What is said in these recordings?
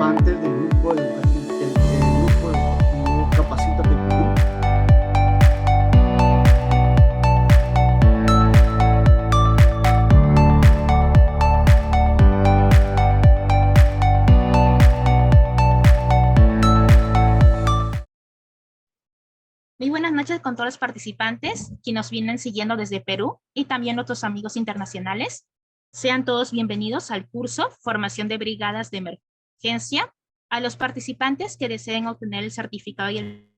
participantes del grupo educativo, el grupo educativo Capacítate Perú. Muy buenas noches con todos los participantes que nos vienen siguiendo desde Perú y también otros amigos internacionales. Sean todos bienvenidos al curso Formación de Brigadas de Emergencia. A los participantes que deseen obtener el certificado y el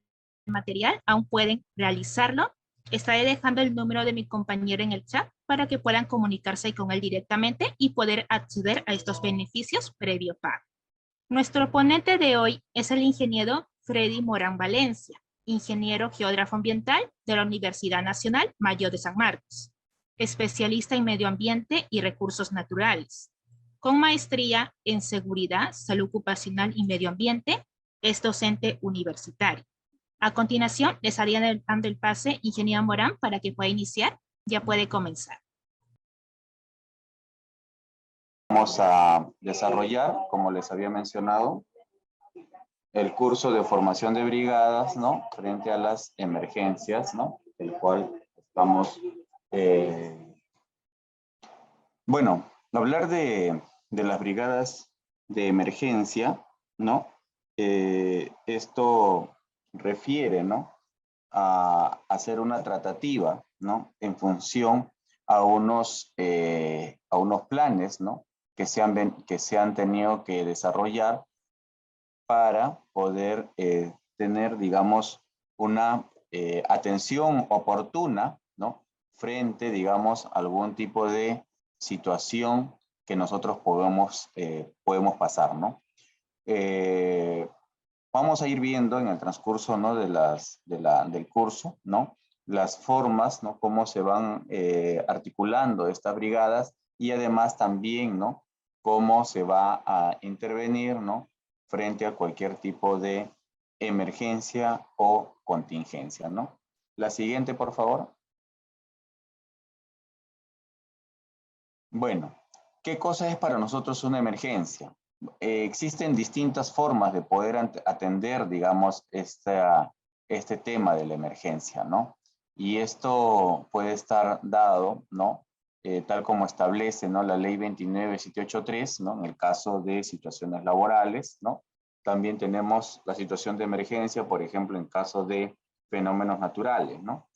material, aún pueden realizarlo. Estaré dejando el número de mi compañero en el chat para que puedan comunicarse con él directamente y poder acceder a estos beneficios previo pago. Nuestro ponente de hoy es el ingeniero Freddy Morán Valencia, ingeniero geógrafo ambiental de la Universidad Nacional Mayor de San Marcos, especialista en medio ambiente y recursos naturales, con maestría en seguridad, salud ocupacional y medio ambiente. Es docente universitario. A continuación, les haría dando el pase, ingeniero Morán, para que pueda iniciar. Ya puede comenzar. Vamos a desarrollar, como les había mencionado, el curso de formación de brigadas, ¿no? Frente a las emergencias, ¿no? El cual estamos... Bueno, hablar de las brigadas de emergencia, ¿no? Esto refiere, ¿no? A hacer una tratativa, ¿no? En función a unos planes, ¿no? Que se han tenido que desarrollar para poder tener, digamos, una atención oportuna, ¿no? Frente, digamos, a algún tipo de situación que nosotros podemos pasar, ¿no? Vamos a ir viendo en el transcurso, ¿no? del curso, ¿no? Las formas, ¿no? Cómo se van articulando estas brigadas y además también, ¿no? Cómo se va a intervenir, ¿no? Frente a cualquier tipo de emergencia o contingencia, ¿no? La siguiente, por favor. Bueno, ¿qué cosa es para nosotros una emergencia? Existen distintas formas de poder atender, digamos, este tema de la emergencia, ¿no? Y esto puede estar dado, ¿no? Tal como establece, ¿no? La ley 29783, ¿no? En el caso de situaciones laborales, ¿no? También tenemos la situación de emergencia, por ejemplo, en caso de fenómenos naturales, ¿no?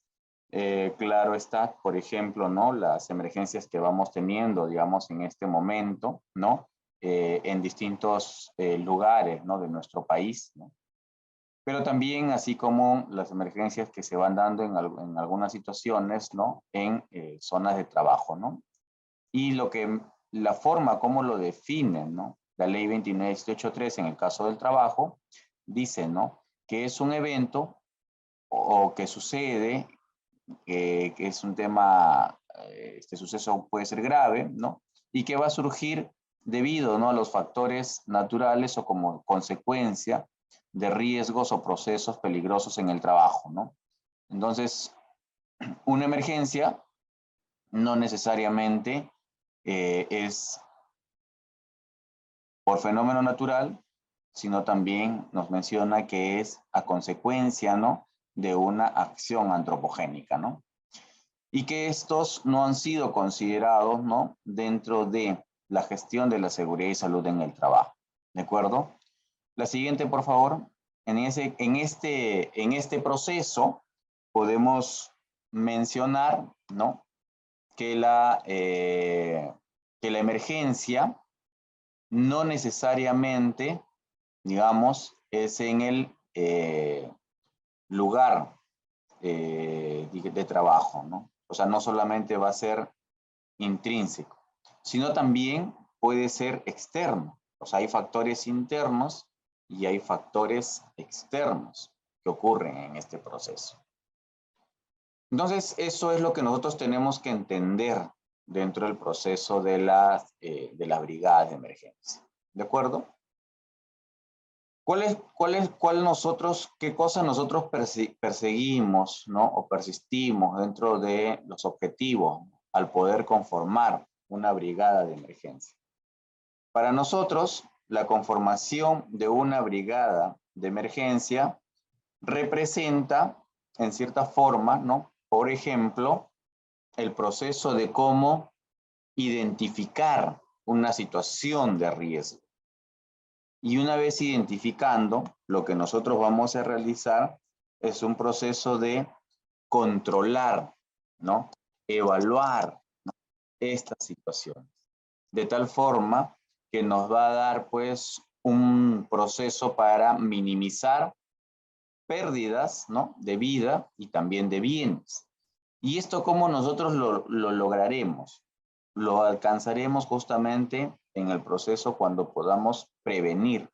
Claro está, por ejemplo, ¿no? Las emergencias que vamos teniendo, digamos, en este momento, ¿no? En distintos lugares, ¿no? De nuestro país, ¿no? Pero también, así como las emergencias que se van dando en algunas situaciones, ¿no? En zonas de trabajo, ¿no? Y la forma como lo definen, ¿no? La ley 29783 en el caso del trabajo, dice, ¿no? Que es un evento o que sucede, que es un tema, este suceso puede ser grave, ¿no? Y que va a surgir debido, ¿no? A los factores naturales o como consecuencia de riesgos o procesos peligrosos en el trabajo, ¿no? Entonces, una emergencia no necesariamente es por fenómeno natural, sino también nos menciona que es a consecuencia, ¿no? De una acción antropogénica, ¿no? Y que estos no han sido considerados, ¿no? Dentro de la gestión de la seguridad y salud en el trabajo. ¿De acuerdo? La siguiente, por favor. En este proceso podemos mencionar, ¿no? Que la emergencia no necesariamente, digamos, es en el lugar de trabajo, ¿no? O sea, no solamente va a ser intrínseco, sino también puede ser externo. O sea, hay factores internos y hay factores externos que ocurren en este proceso. Entonces, eso es lo que nosotros tenemos que entender dentro del proceso de las brigadas de emergencia. ¿De acuerdo? ¿Qué cosas nosotros perseguimos, ¿no? O persistimos dentro de los objetivos al poder conformar una brigada de emergencia? Para nosotros, la conformación de una brigada de emergencia representa, en cierta forma, ¿no? Por ejemplo, el proceso de cómo identificar una situación de riesgo. Y una vez identificando, lo que nosotros vamos a realizar es un proceso de controlar, ¿no? Evaluar, ¿no?, estas situaciones. De tal forma que nos va a dar, pues, un proceso para minimizar pérdidas, ¿no?, de vida y también de bienes. ¿Y esto cómo nosotros lo lograremos? Lo alcanzaremos justamente en el proceso cuando podamos prevenir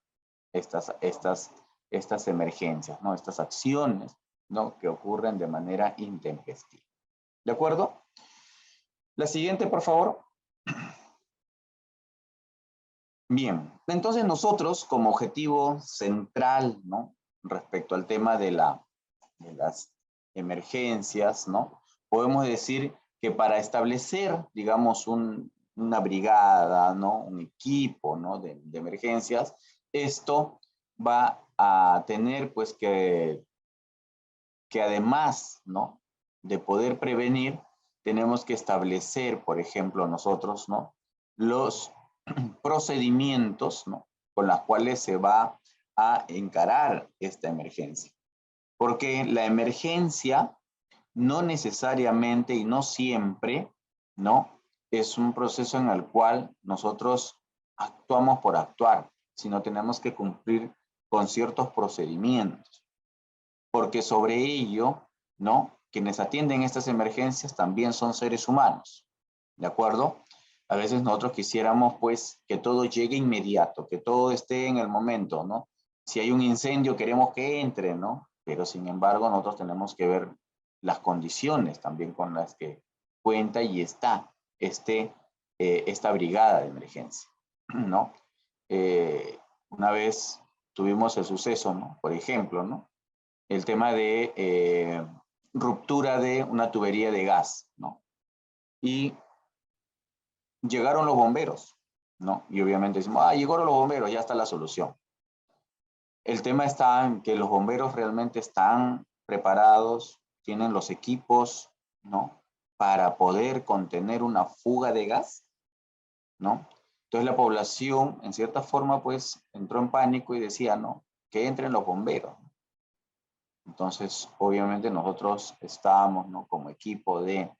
estas emergencias, ¿no?, estas acciones, ¿no?, que ocurren de manera intempestiva. ¿De acuerdo? La siguiente, por favor. Bien, entonces nosotros como objetivo central, ¿no?, respecto al tema de las emergencias, ¿no?, podemos decir que para establecer, digamos, una brigada, ¿no?, un equipo, ¿no?, de emergencias, esto va a tener, pues, que además, ¿no?, de poder prevenir, tenemos que establecer, por ejemplo, nosotros, ¿no?, los procedimientos, ¿no?, con los cuales se va a encarar esta emergencia. Porque la emergencia no necesariamente y no siempre, ¿no?, es un proceso en el cual nosotros actuamos por actuar, sino tenemos que cumplir con ciertos procedimientos. Porque sobre ello, ¿no?, quienes atienden estas emergencias también son seres humanos, ¿de acuerdo? A veces nosotros quisiéramos, pues, que todo llegue inmediato, que todo esté en el momento, ¿no? Si hay un incendio, queremos que entre, ¿no? Pero, sin embargo, nosotros tenemos que ver las condiciones también con las que cuenta y está esta brigada de emergencia, ¿no? Una vez tuvimos el suceso, ¿no?, por ejemplo, ¿no?, el tema de ruptura de una tubería de gas, ¿no? Y llegaron los bomberos, ¿no? Y obviamente decimos, llegaron los bomberos, ya está la solución. El tema está en que los bomberos realmente están preparados, tienen los equipos, ¿no?, para poder contener una fuga de gas, ¿no? Entonces la población, en cierta forma, pues, entró en pánico y decía, ¿no?, que entren los bomberos. Entonces, obviamente nosotros estábamos, ¿no?, como equipo de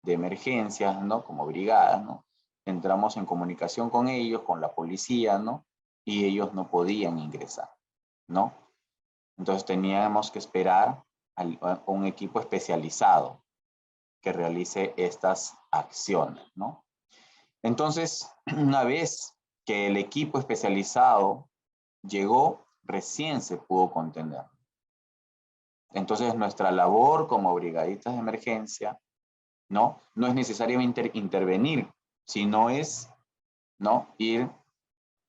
emergencias, ¿no?, como brigadas, ¿no?, entramos en comunicación con ellos, con la policía, ¿no?, y ellos no podían ingresar, ¿no? Entonces teníamos que esperar a un equipo especializado que realice estas acciones, ¿no? Entonces, una vez que el equipo especializado llegó, recién se pudo contener. Entonces, nuestra labor como brigadistas de emergencia, ¿no?, no es necesariamente intervenir, sino es, ¿no?,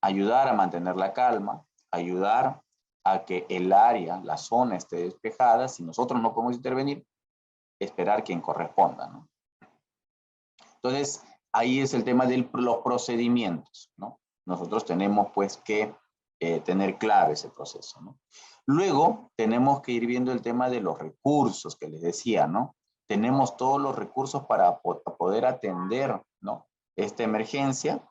ayudar a mantener la calma, ayudar a que el área, la zona esté despejada. Si nosotros no podemos intervenir, esperar quien corresponda, ¿no? Entonces, ahí es el tema de los procedimientos, ¿no? Nosotros tenemos, pues, que tener claro ese proceso, ¿no? Luego, tenemos que ir viendo el tema de los recursos que les decía, ¿no? Tenemos todos los recursos para poder atender, ¿no?, esta emergencia,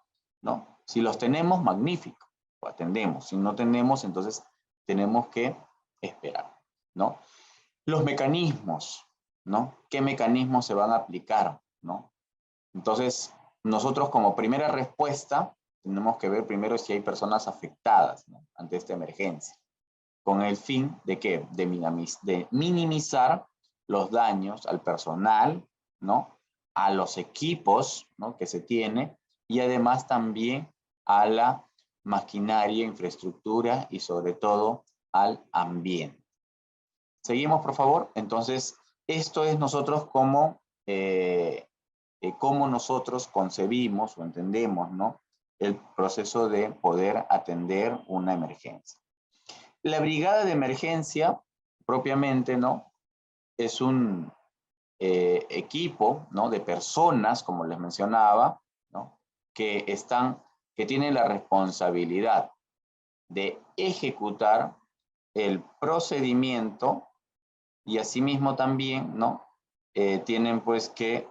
¿no? Si los tenemos, magnífico, lo atendemos. Si no tenemos, entonces tenemos que esperar, ¿no? Los mecanismos, ¿no? ¿Qué mecanismos se van a aplicar, ¿no? Entonces, nosotros como primera respuesta, tenemos que ver primero si hay personas afectadas, ¿no?, ante esta emergencia, con el fin de ¿qué? De minimizar los daños al personal, ¿no?, a los equipos, ¿no?, que se tiene, y además también a la maquinaria, infraestructura y sobre todo al ambiente. Seguimos, por favor. Entonces, esto es nosotros como cómo nosotros concebimos o entendemos, ¿no?, el proceso de poder atender una emergencia. La brigada de emergencia, propiamente, ¿no?, es un equipo, ¿no?, de personas, como les mencionaba, ¿no?, que que tienen la responsabilidad de ejecutar el procedimiento y asimismo también, ¿no? Tienen pues que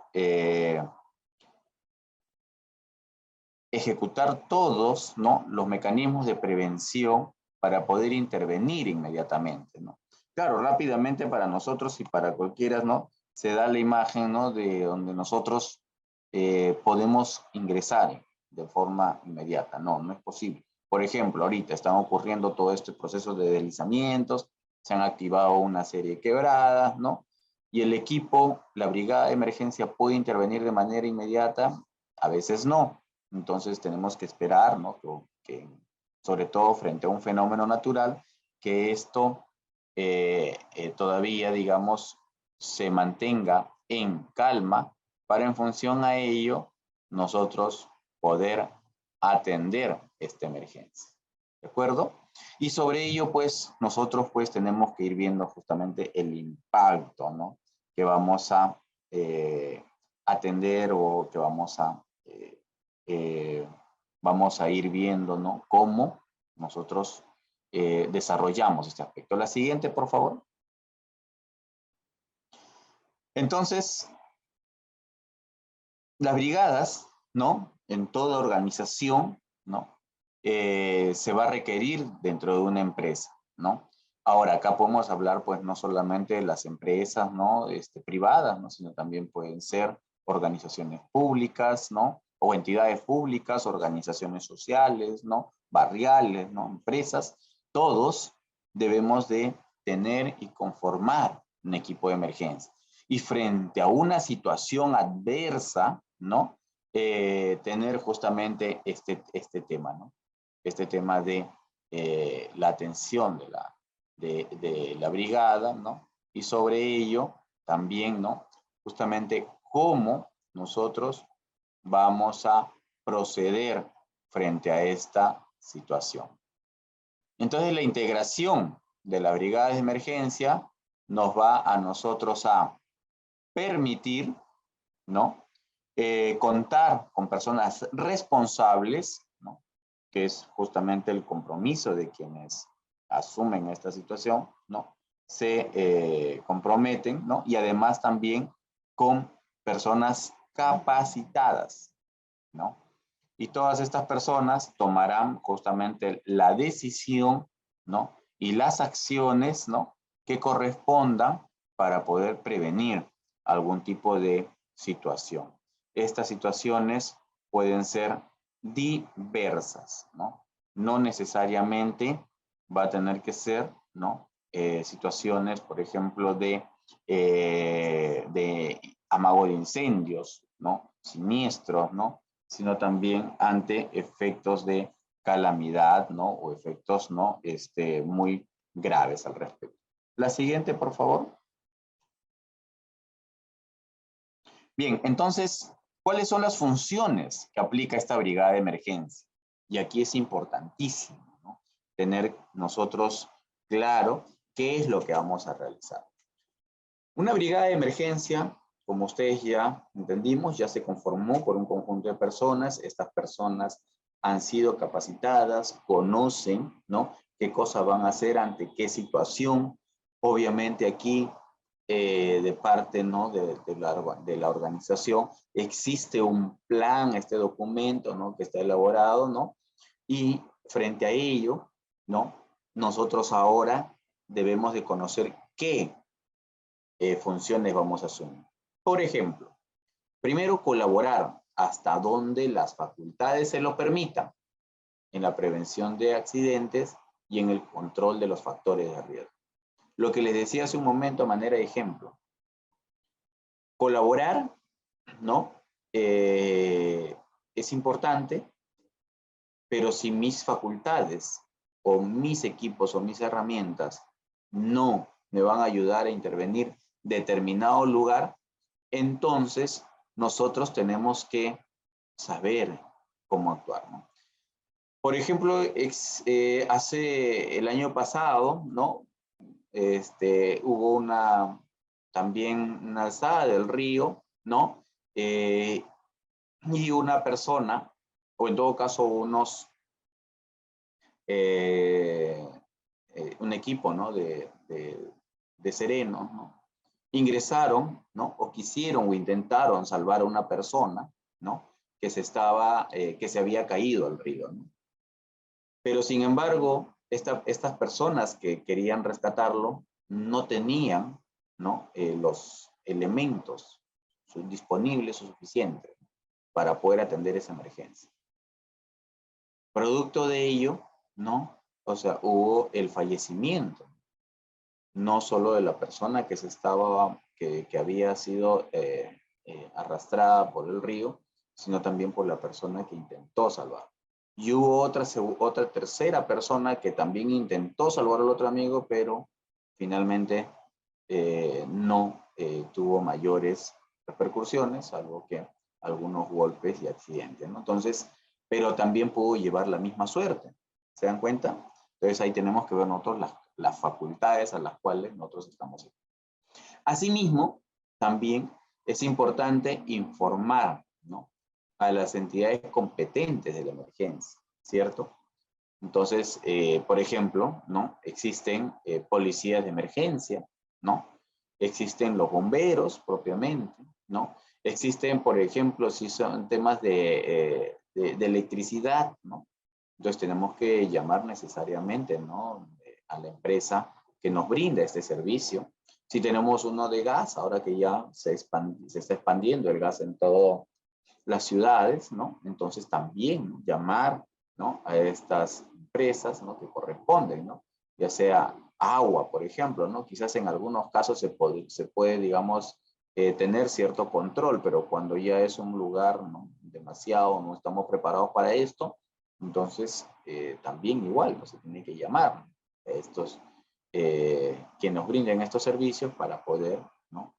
ejecutar todos, ¿no?, los mecanismos de prevención para poder intervenir inmediatamente, ¿no? Claro, rápidamente para nosotros y para cualquiera, ¿no?, se da la imagen, ¿no?, de donde nosotros podemos ingresar de forma inmediata. No, no es posible. Por ejemplo, ahorita están ocurriendo todo este proceso de deslizamientos, se han activado una serie de quebradas, ¿no? Y el equipo, la brigada de emergencia puede intervenir de manera inmediata, a veces no. Entonces tenemos que esperar, ¿no?, que sobre todo frente a un fenómeno natural, que esto todavía, digamos, se mantenga en calma para en función a ello nosotros poder atender esta emergencia. ¿De acuerdo? Y sobre ello, pues, nosotros pues tenemos que ir viendo justamente el impacto, ¿no?, que vamos a atender o que vamos a ir viendo, ¿no?, cómo nosotros desarrollamos este aspecto. La siguiente, por favor. Entonces, las brigadas, ¿no?, en toda organización, ¿no?, se va a requerir dentro de una empresa, ¿no? Ahora, acá podemos hablar, pues, no solamente de las empresas, ¿no?, privadas, ¿no?, sino también pueden ser organizaciones públicas, ¿no?, o entidades públicas, organizaciones sociales, ¿no?, barriales, ¿no?, empresas. Todos debemos de tener y conformar un equipo de emergencia. Y frente a una situación adversa, ¿no?, tener justamente este tema, ¿no?, este tema de la atención de la brigada, ¿no?, y sobre ello también, ¿no?, justamente cómo nosotros vamos a proceder frente a esta situación. Entonces, la integración de la brigada de emergencia nos va a nosotros a permitir, ¿no?, contar con personas responsables, ¿no?, que es justamente el compromiso de quienes asumen esta situación, ¿no?, se comprometen, ¿no?, y además también con personas capacitadas, ¿no? Y todas estas personas tomarán justamente la decisión, ¿no?, y las acciones, ¿no?, que correspondan para poder prevenir algún tipo de situación. Estas situaciones pueden ser diversas, ¿no? No necesariamente va a tener que ser, ¿no?, situaciones, por ejemplo, de amago de incendios, ¿no?, siniestros, ¿no?, sino también ante efectos de calamidad, ¿no?, o efectos, ¿no?, muy graves al respecto. La siguiente, por favor. Bien, entonces, ¿cuáles son las funciones que aplica esta brigada de emergencia? Y aquí es importantísimo, ¿no?, tener nosotros claro qué es lo que vamos a realizar. Una brigada de emergencia, como ustedes ya entendimos, ya se conformó por un conjunto de personas. Estas personas han sido capacitadas, conocen, ¿no?, qué cosas van a hacer ante qué situación. Obviamente aquí, de parte, ¿no?, de la organización, existe un plan, este documento, ¿no?, que está elaborado, ¿no? Y frente a ello, ¿no?, nosotros ahora debemos de conocer qué funciones vamos a asumir. Por ejemplo, primero, colaborar hasta donde las facultades se lo permitan en la prevención de accidentes y en el control de los factores de riesgo. Lo que les decía hace un momento a manera de ejemplo. Colaborar, ¿no?, es importante, pero si mis facultades o mis equipos o mis herramientas no me van a ayudar a intervenir determinado lugar, entonces nosotros tenemos que saber cómo actuar, ¿no? Por ejemplo, hace el año pasado, ¿no?, hubo también una alzada del río, ¿no? Y una persona o en todo caso un equipo, ¿no? de serenos, ¿no? Ingresaron, ¿no? O quisieron o intentaron salvar a una persona, ¿no? Que se había caído al río, ¿no? Pero sin embargo, estas personas que querían rescatarlo no tenían, ¿no? Los elementos disponibles o suficientes para poder atender esa emergencia. Producto de ello, ¿no? O sea, hubo el fallecimiento, no solo de la persona que había sido arrastrada por el río, sino también por la persona que intentó salvar. Y hubo otra tercera persona que también intentó salvar al otro amigo, pero finalmente no tuvo mayores repercusiones, salvo que algunos golpes y accidentes, ¿no? Entonces, pero también pudo llevar la misma suerte. ¿Se dan cuenta? Entonces ahí tenemos que ver nosotros las facultades a las cuales nosotros estamos aquí. Asimismo, también es importante informar, ¿no? A las entidades competentes de la emergencia, ¿cierto? Entonces, por ejemplo, ¿no? Existen policías de emergencia, ¿no? Existen los bomberos propiamente, ¿no? Existen, por ejemplo, si son temas de electricidad, ¿no? Entonces tenemos que llamar necesariamente, ¿no? A la empresa que nos brinda este servicio. Si tenemos uno de gas, ahora que ya se está expandiendo el gas en todas las ciudades, ¿no? Entonces también llamar, ¿no? A estas empresas, ¿no? Que corresponden, ¿no? Ya sea agua, por ejemplo, ¿no? Quizás en algunos casos se puede digamos, tener cierto control, pero cuando ya es un lugar, ¿no? Demasiado, no estamos preparados para esto, entonces también igual, ¿no? Se tiene que llamar a estos que nos brinden estos servicios para poder, ¿no?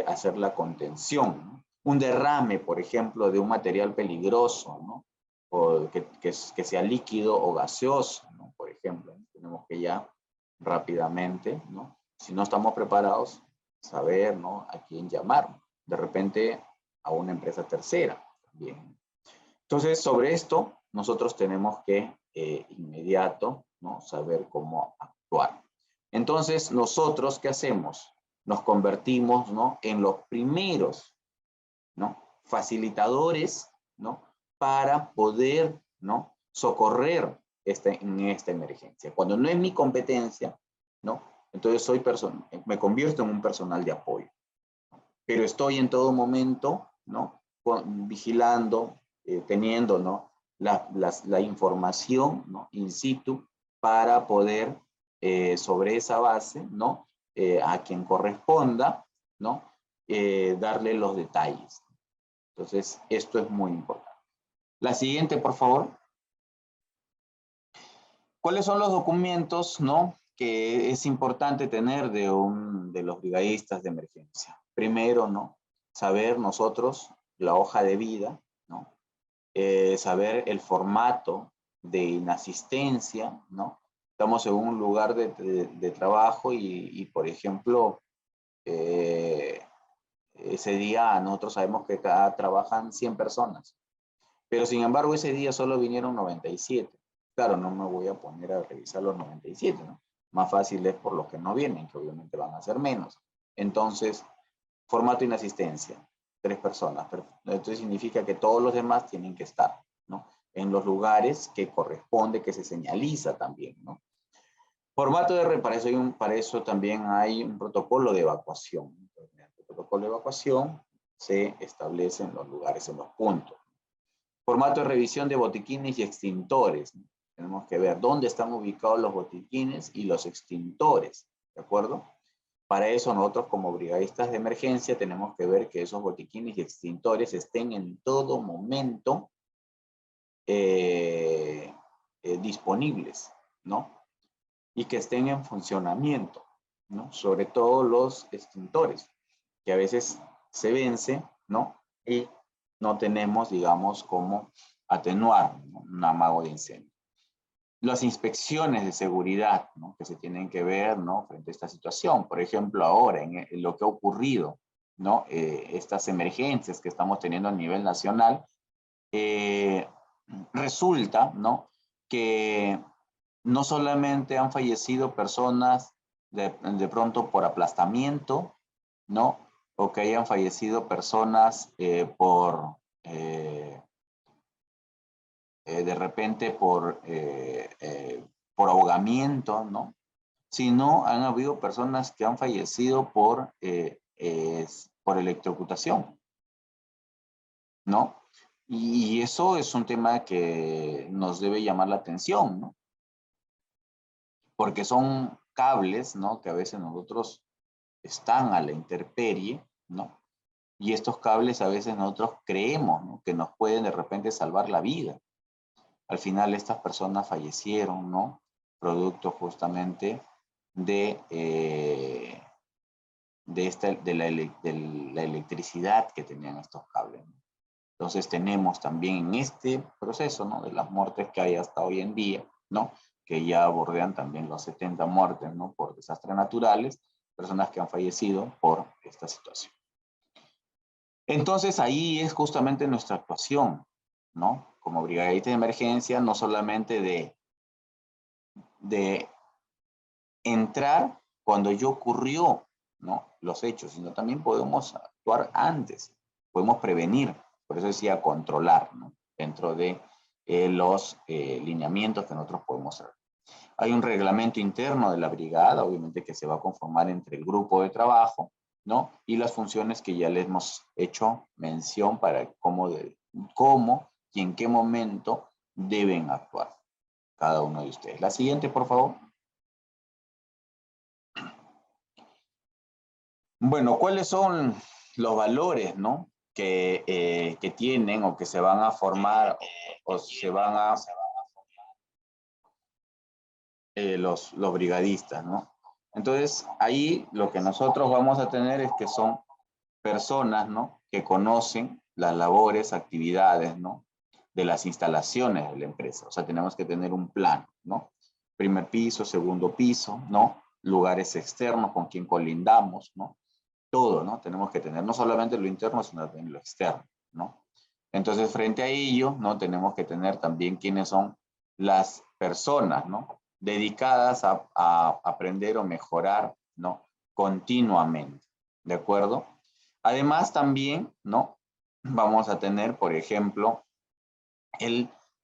Hacer la contención, ¿no? Un derrame, por ejemplo, de un material peligroso, ¿no? O que sea líquido o gaseoso, ¿no? Por ejemplo, ¿no? Tenemos que ya rápidamente, ¿no? Si no estamos preparados, saber, ¿no? A quién llamar. De repente a una empresa tercera también. Entonces, sobre esto, nosotros tenemos que inmediato, ¿no? Saber cómo actuar. Entonces, nosotros, ¿qué hacemos? Nos convertimos, ¿no? En los primeros, ¿no? Facilitadores, ¿no? Para poder, ¿no? Socorrer en esta emergencia. Cuando no es mi competencia, ¿no? Entonces me convierto en un personal de apoyo. Pero estoy en todo momento, ¿no? Vigilando, teniendo, ¿no? La información, ¿no? In situ para poder, sobre esa base, ¿no? A quien corresponda, ¿no? Darle los detalles. Entonces, esto es muy importante. La siguiente, por favor. ¿Cuáles son los documentos, ¿no? Que es importante tener de los brigadistas de emergencia? Primero, ¿no? Saber nosotros la hoja de vida, ¿no? Saber el formato de inasistencia, ¿no? Estamos en un lugar de trabajo y, por ejemplo, ese día nosotros sabemos que trabajan 100 personas, pero sin embargo ese día solo vinieron 97. Claro, no me voy a poner a revisar los 97, ¿no? Más fácil es por los que no vienen, que obviamente van a ser menos. Entonces, formato de inasistencia, 3 personas. Entonces significa que todos los demás tienen que estar, ¿no? En los lugares que corresponde, que se señaliza también, ¿no? Formato de para eso también hay un protocolo de evacuación. El protocolo de evacuación se establece en los lugares, en los puntos. Formato de revisión de botiquines y extintores, ¿no? Tenemos que ver dónde están ubicados los botiquines y los extintores, ¿de acuerdo? Para eso nosotros como brigadistas de emergencia tenemos que ver que esos botiquines y extintores estén en todo momento disponibles, ¿no? Y que estén en funcionamiento, ¿no? Sobre todo los extintores, que a veces se vencen, ¿no? Y no tenemos, digamos, cómo atenuar, ¿no? Un amago de incendio. Las inspecciones de seguridad, ¿no? Que se tienen que ver, ¿no? Frente a esta situación. Por ejemplo, ahora, en lo que ha ocurrido, ¿no? Estas emergencias que estamos teniendo a nivel nacional, resulta, ¿no?, que no solamente han fallecido personas de pronto por aplastamiento, ¿no?, o que hayan fallecido personas de repente por ahogamiento, ¿no?, sino han habido personas que han fallecido por electrocutación, ¿no? Y eso es un tema que nos debe llamar la atención, ¿no? Porque son cables, ¿no?, que a veces nosotros están a la intemperie, ¿no? Y estos cables a veces nosotros creemos, ¿no?, que nos pueden de repente salvar la vida. Al final estas personas fallecieron, ¿no?, producto justamente de la electricidad que tenían estos cables, ¿no? Entonces tenemos también en este proceso, ¿no?, de las muertes que hay hasta hoy en día, ¿no?, que ya bordean también los 70 muertes, ¿no?, por desastres naturales, personas que han fallecido por esta situación. Entonces ahí es justamente nuestra actuación, ¿no?, como brigadista de emergencia, no solamente de entrar cuando ya ocurrió, ¿no?, los hechos, sino también podemos actuar antes, podemos prevenir, por eso decía controlar, ¿no?, dentro de los lineamientos que nosotros podemos hacer. Hay un reglamento interno de la brigada, obviamente que se va a conformar entre el grupo de trabajo, ¿no?, y las funciones que ya les hemos hecho mención para cómo y en qué momento deben actuar cada uno de ustedes. La siguiente, por favor. Bueno, ¿cuáles son los valores, ¿no?, que tienen o que se van a formar o se van a los brigadistas, ¿no? Entonces, ahí lo que nosotros vamos a tener es que son personas, ¿no?, que conocen las labores, actividades, ¿no?, de las instalaciones de la empresa. O sea, tenemos que tener un plan, ¿no? Primer piso, segundo piso, ¿no? Lugares externos con quien colindamos, ¿no? Todo, ¿no? Tenemos que tener no solamente lo interno, sino también lo externo, ¿no? Entonces, frente a ello, ¿no?, tenemos que tener también quiénes son las personas, ¿no?, dedicadas a aprender o mejorar, ¿no?, continuamente, ¿de acuerdo? Además, también, ¿no?, vamos a tener, por ejemplo,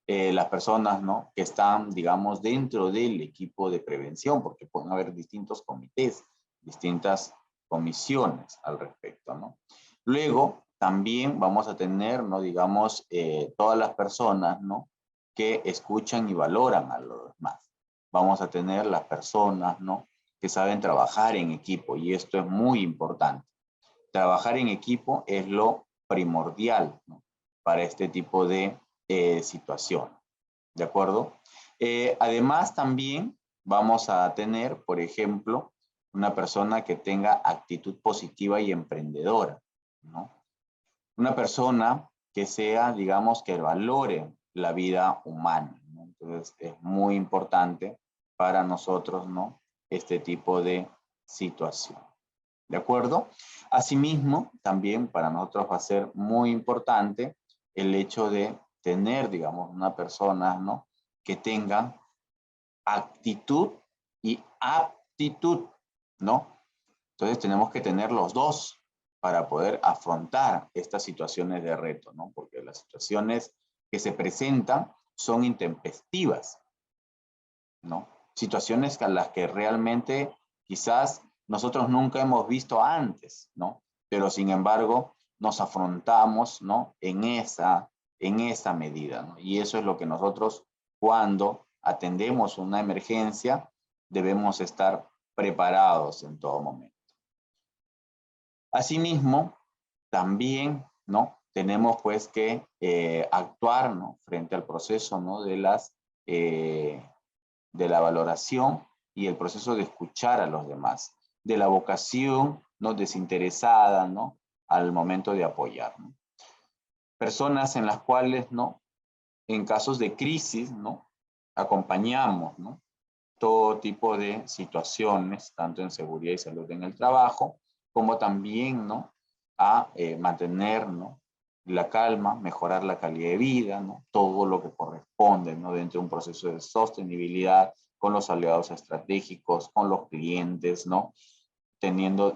las personas, ¿no?, que están, digamos, dentro del equipo de prevención, porque pueden haber distintos comités, distintas comisiones al respecto, ¿no? Luego, también vamos a tener, ¿no?, digamos, todas las personas, ¿no?, que escuchan y valoran a los demás. Vamos a tener las personas, ¿no?, que saben trabajar en equipo, y esto es muy importante. Trabajar en equipo es lo primordial, ¿no?, para este tipo de situación, ¿de acuerdo? Además, también vamos a tener, por ejemplo, una persona que tenga actitud positiva y emprendedora, ¿no? Una persona que sea, digamos, que valore la vida humana, ¿no? Entonces, es muy importante para nosotros, ¿no?, este tipo de situación, ¿de acuerdo? Asimismo, también para nosotros va a ser muy importante el hecho de tener, digamos, una persona, ¿no?, que tenga actitud y aptitud, ¿no? Entonces tenemos que tener los dos para poder afrontar estas situaciones de reto, ¿no? Porque las situaciones que se presentan son intempestivas, ¿no? Situaciones a las que realmente quizás nosotros nunca hemos visto antes, ¿no? Pero sin embargo nos afrontamos, ¿no?, en esa medida, ¿no? Y eso es lo que nosotros, cuando atendemos una emergencia, debemos estar preparados en todo momento. Asimismo, también, ¿no?, tenemos pues que actuar, ¿no?, frente al proceso, ¿no?, de la valoración y el proceso de escuchar a los demás, de la vocación, ¿no?, desinteresada, ¿no?, al momento de apoyar, ¿no? Personas en las cuales, ¿no?, en casos de crisis, ¿no?, acompañamos, ¿no?, todo tipo de situaciones, tanto en seguridad y salud en el trabajo, como también, ¿no?, a mantener, ¿no?, la calma, mejorar la calidad de vida, ¿no? Todo lo que corresponde, ¿no? Dentro de un proceso de sostenibilidad con los aliados estratégicos, con los clientes, ¿no?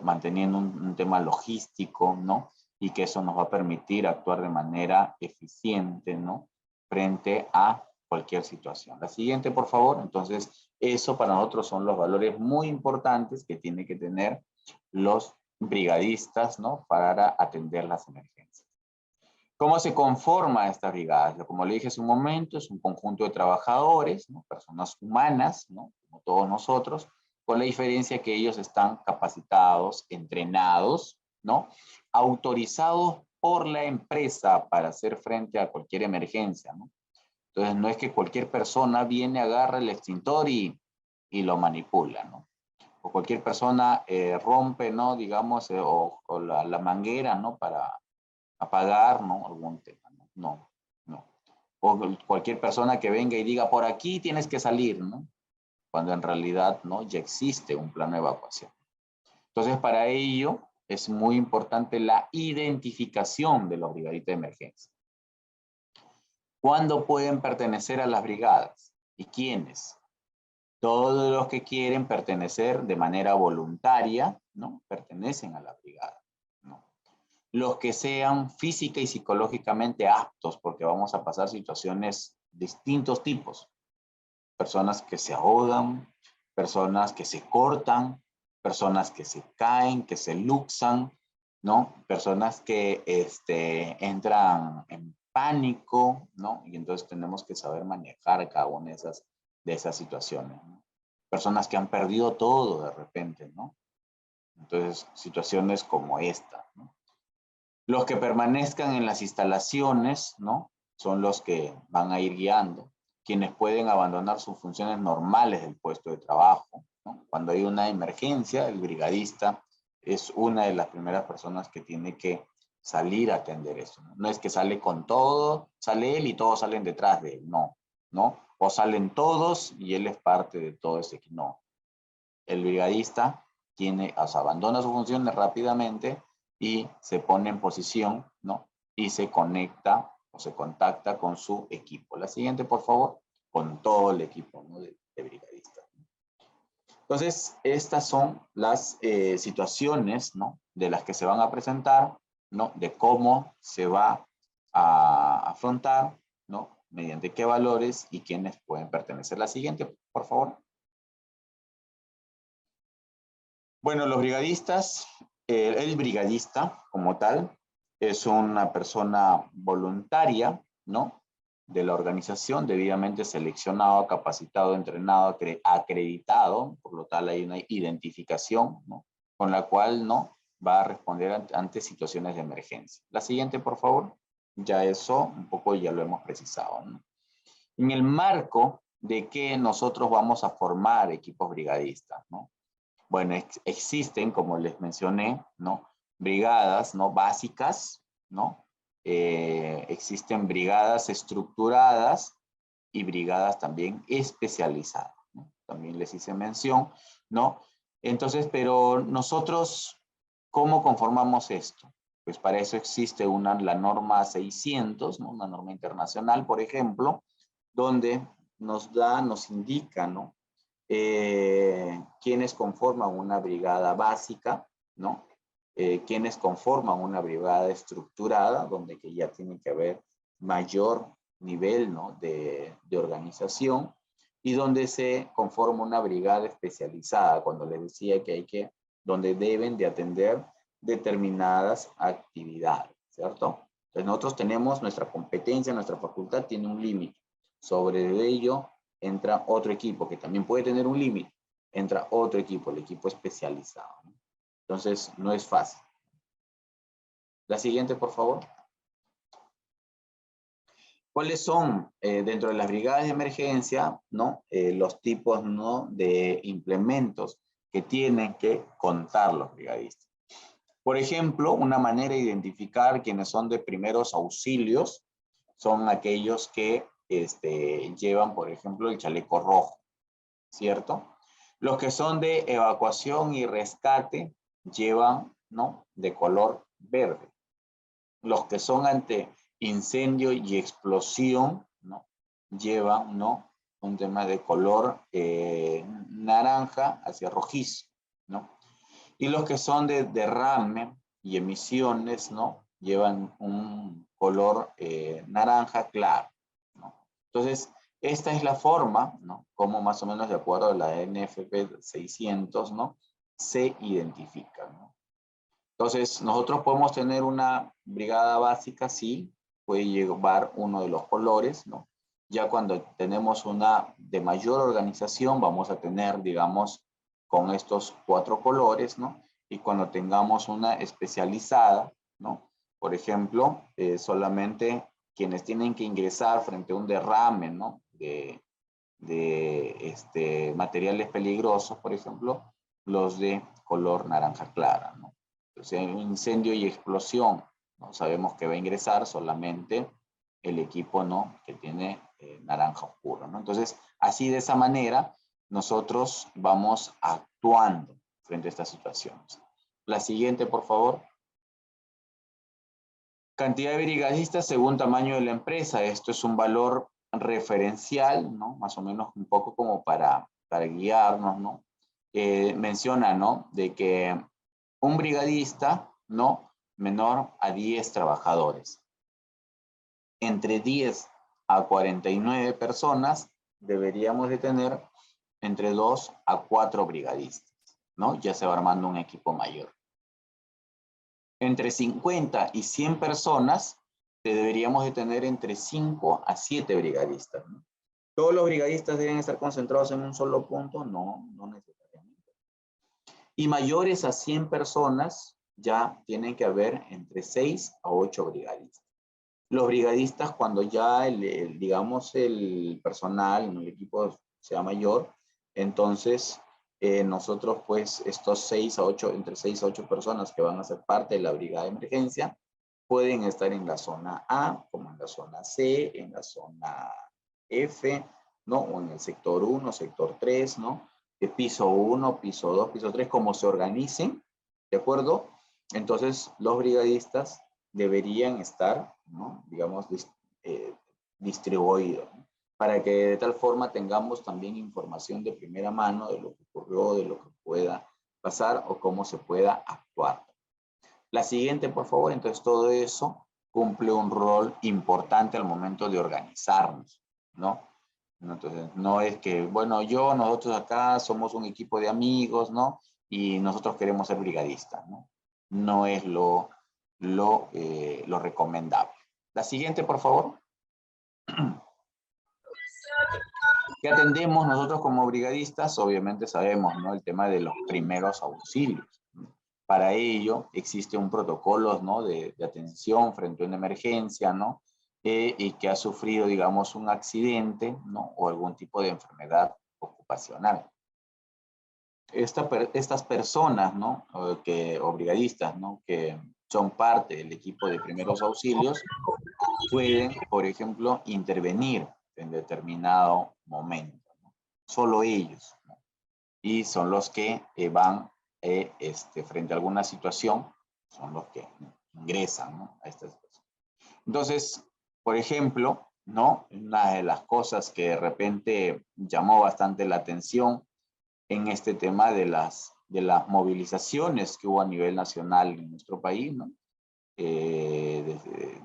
Manteniendo un tema logístico, ¿no? Y que eso nos va a permitir actuar de manera eficiente, ¿no? Frente a cualquier situación. La siguiente, por favor. Entonces, eso para nosotros son los valores muy importantes que tienen que tener los brigadistas, ¿no? Para atender las emergencias. ¿Cómo se conforma esta brigada? Como le dije hace un momento, es un conjunto de trabajadores, ¿no? Personas humanas, ¿no? Como todos nosotros, con la diferencia que ellos están capacitados, entrenados, ¿no? Autorizados por la empresa para hacer frente a cualquier emergencia, ¿no? Entonces, no es que cualquier persona viene, agarra el extintor y lo manipula, ¿no? O cualquier persona rompe, ¿no? Digamos, o la manguera, ¿no? Para apagar, ¿no? Algún tema, ¿no? No, no. O cualquier persona que venga y diga, por aquí tienes que salir, ¿no? Cuando en realidad, ¿no? Ya existe un plano de evacuación. Entonces, para ello es muy importante la identificación de los brigadistas de emergencia. ¿Cuándo pueden pertenecer a las brigadas? ¿Y quiénes? Todos los que quieren pertenecer de manera voluntaria, ¿no? Pertenecen a la brigada, ¿no? Los que sean física y psicológicamente aptos, porque vamos a pasar situaciones de distintos tipos. Personas que se ahogan, personas que se cortan, personas que se caen, que se luxan, ¿no? Personas que entran en pánico, ¿no? Y entonces tenemos que saber manejar cada una de esas situaciones, ¿no? Personas que han perdido todo de repente, ¿no? Entonces, situaciones como esta, ¿no? Los que permanezcan en las instalaciones, ¿no? Son los que van a ir guiando. Quienes pueden abandonar sus funciones normales del puesto de trabajo, ¿no? Cuando hay una emergencia, el brigadista es una de las primeras personas que tiene que salir a atender eso, ¿no? No es que sale con todo, sale él y todos salen detrás de él, no, ¿no? O salen todos y él es parte de todo ese equipo, no. El brigadista abandona sus funciones rápidamente y se pone en posición, ¿no? Y se conecta o se contacta con su equipo. La siguiente, por favor, con todo el equipo, ¿no? de brigadistas. Entonces, estas son las situaciones, ¿no? De las que se van a presentar, ¿no? De cómo se va a afrontar, ¿no? Mediante qué valores y quiénes pueden pertenecer. La siguiente, por favor. Bueno, los brigadistas, el brigadista como tal, es una persona voluntaria, ¿no? De la organización, debidamente seleccionado, capacitado, entrenado, acreditado, por lo tal hay una identificación, ¿no? Con la cual, ¿no? Va a responder ante situaciones de emergencia. La siguiente, por favor. Ya eso un poco ya lo hemos precisado, ¿no? En el marco de que nosotros vamos a formar equipos brigadistas, ¿no? Bueno, existen, como les mencioné, ¿no? Brigadas, ¿no? Básicas, ¿no? Existen brigadas estructuradas y brigadas también especializadas, ¿no? También les hice mención, ¿no? Entonces, pero nosotros, ¿cómo conformamos esto? Pues para eso existe la norma 600, ¿no? Una norma internacional, por ejemplo, donde nos indica, ¿no? Quienes conforman una brigada básica, ¿no? Quienes conforman una brigada estructurada, donde que ya tiene que haber mayor nivel, ¿no? de organización, y donde se conforma una brigada especializada, cuando les decía que donde deben de atender determinadas actividades, ¿cierto? Entonces nosotros tenemos nuestra competencia, nuestra facultad tiene un límite. Sobre ello entra otro equipo que también puede tener un límite, entra otro equipo, el equipo especializado, ¿no? Entonces, no es fácil. La siguiente, por favor. ¿Cuáles son, dentro de las brigadas de emergencia, ¿no? Los tipos, ¿no? de implementos que tienen que contar los brigadistas? Por ejemplo, una manera de identificar quienes son de primeros auxilios son aquellos que llevan, por ejemplo, el chaleco rojo, ¿cierto? Los que son de evacuación y rescate llevan, ¿no? De color verde. Los que son ante incendio y explosión, ¿no? Llevan, ¿no? Un tema de color naranja hacia rojizo, ¿no? Y los que son de derrame y emisiones, ¿no? Llevan un color naranja claro, ¿no? Entonces, esta es la forma, ¿no? Como más o menos de acuerdo a la NFP 600, ¿no? Se identifican, ¿no? Entonces, nosotros podemos tener una brigada básica, sí, puede llevar uno de los colores, ¿no? Ya cuando tenemos una de mayor organización, vamos a tener, digamos, con estos 4 colores, ¿no? Y cuando tengamos una especializada, ¿no? Por ejemplo, solamente quienes tienen que ingresar frente a un derrame, ¿no? De materiales peligrosos, por ejemplo, los de color naranja clara, ¿no? Entonces, hay un incendio y explosión, ¿no? Sabemos que va a ingresar solamente el equipo, ¿no? Que tiene naranja oscuro, ¿no? Entonces, así de esa manera, nosotros vamos actuando frente a estas situaciones. La siguiente, por favor. Cantidad de brigadistas según tamaño de la empresa. Esto es un valor referencial, ¿no? Más o menos un poco como para guiarnos, ¿no? Menciona, ¿no? De que un brigadista, ¿no? Menor a 10 trabajadores. Entre 10 a 49 personas deberíamos de tener entre 2 a 4 brigadistas, ¿no? Ya se va armando un equipo mayor. Entre 50 y 100 personas deberíamos de tener entre 5 a 7 brigadistas, ¿no? ¿Todos los brigadistas deben estar concentrados en un solo punto? No, no necesariamente. Y mayores a 100 personas ya tienen que haber entre 6 a 8 brigadistas. Los brigadistas, cuando ya digamos el personal, el equipo sea mayor, entonces nosotros pues estos 6 a 8, entre 6 a 8 personas que van a ser parte de la brigada de emergencia, pueden estar en la zona A, como en la zona C, en la zona F, ¿no? O en el sector 1, sector 3, ¿no? De piso 1, piso 2, piso 3, como se organicen, ¿de acuerdo? Entonces los brigadistas deberían estar, ¿no? Digamos, distribuidos, ¿no? Para que de tal forma tengamos también información de primera mano de lo que ocurrió, de lo que pueda pasar o cómo se pueda actuar. La siguiente, por favor. Entonces, todo eso cumple un rol importante al momento de organizarnos, ¿no? Entonces, no es que, bueno, nosotros acá somos un equipo de amigos, ¿no? Y nosotros queremos ser brigadistas, ¿no? No es lo recomendable. La siguiente, por favor. ¿Qué atendemos nosotros como brigadistas? Obviamente sabemos, ¿no? El tema de los primeros auxilios. Para ello existe un protocolo, ¿no? de atención frente a una emergencia, ¿no? Y que ha sufrido, digamos, un accidente, ¿no? O algún tipo de enfermedad ocupacional. Estas personas, ¿no? O brigadistas, ¿no? Que son parte del equipo de primeros auxilios, pueden, por ejemplo, intervenir en determinado momento, ¿no? Solo ellos, ¿no? Y son los que van frente a alguna situación, son los que ingresan, ¿no? A esta situación. Entonces, por ejemplo, ¿no? Una de las cosas que de repente llamó bastante la atención en este tema de las movilizaciones que hubo a nivel nacional en nuestro país, ¿no? De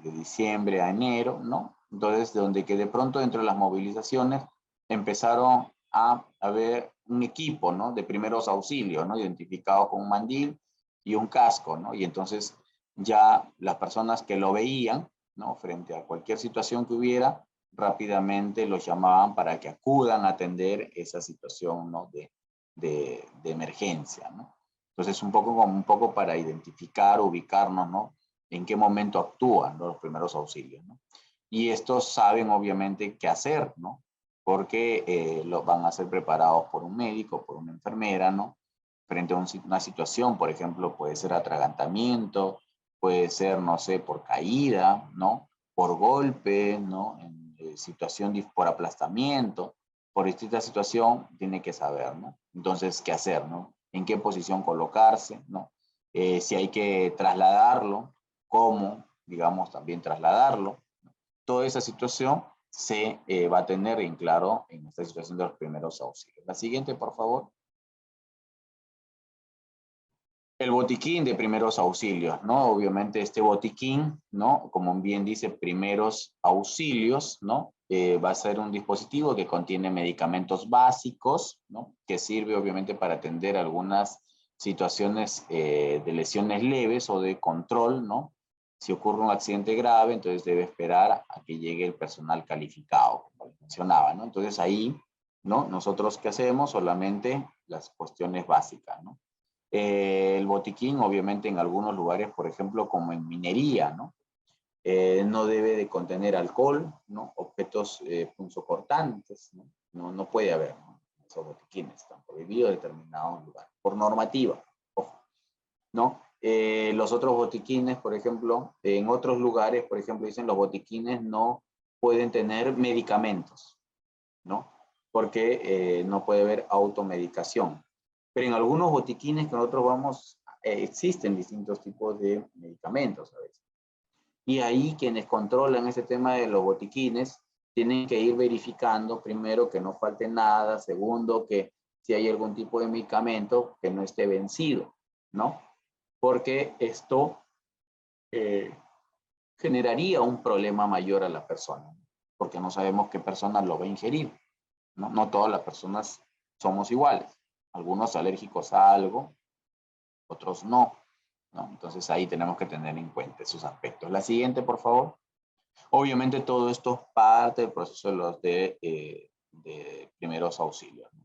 diciembre a enero, ¿no? Entonces, donde que de pronto dentro de las movilizaciones empezaron a haber un equipo, ¿no? De primeros auxilios, ¿no? Identificado con un mandil y un casco, ¿no? Y entonces ya las personas que lo veían, ¿no? Frente a cualquier situación que hubiera, rápidamente los llamaban para que acudan a atender esa situación, ¿no? de emergencia, ¿no? Entonces, un poco para identificar, ubicarnos, ¿no? En qué momento actúan, ¿no? Los primeros auxilios, ¿no? Y estos saben obviamente qué hacer, ¿no? Porque los van a ser preparados por un médico, por una enfermera, ¿no? Frente a una situación, por ejemplo, puede ser atragantamiento, puede ser, no sé, por caída, ¿no? Por golpe, ¿no? En situación por aplastamiento, por distinta situación, tiene que saber, ¿no? Entonces, ¿qué hacer, no? En qué posición colocarse, ¿no? Si hay que trasladarlo, cómo, digamos, también trasladarlo. Toda esa situación se va a tener en claro en esta situación de los primeros auxilios. La siguiente, por favor. El botiquín de primeros auxilios, ¿no? Obviamente este botiquín, ¿no? Como bien dice, primeros auxilios, ¿no? Va a ser un dispositivo que contiene medicamentos básicos, ¿no? Que sirve obviamente para atender algunas situaciones de lesiones leves o de control, ¿no? Si ocurre un accidente grave, entonces debe esperar a que llegue el personal calificado, como les mencionaba, ¿no? Entonces ahí, ¿no? Nosotros, ¿qué hacemos? Solamente las cuestiones básicas, ¿no? El botiquín, obviamente, en algunos lugares, por ejemplo, como en minería, ¿no? No debe de contener alcohol, ¿no? Objetos punzocortantes, ¿no? No puede haber, ¿no? Esos botiquines están prohibidos en determinados lugares, por normativa, ojo, ¿no? Los otros botiquines, por ejemplo, en otros lugares, por ejemplo, dicen los botiquines no pueden tener medicamentos, ¿no? Porque no puede haber automedicación. Pero en algunos botiquines que nosotros vamos, existen distintos tipos de medicamentos a veces. Y ahí quienes controlan ese tema de los botiquines tienen que ir verificando, primero, que no falte nada, segundo, que si hay algún tipo de medicamento que no esté vencido, ¿no? Porque esto generaría un problema mayor a la persona, porque no sabemos qué persona lo va a ingerir, ¿no? No todas las personas somos iguales. Algunos alérgicos a algo, otros no, ¿no? Entonces ahí tenemos que tener en cuenta esos aspectos. La siguiente, por favor. Obviamente todo esto es parte del proceso de los de primeros auxilios, ¿no?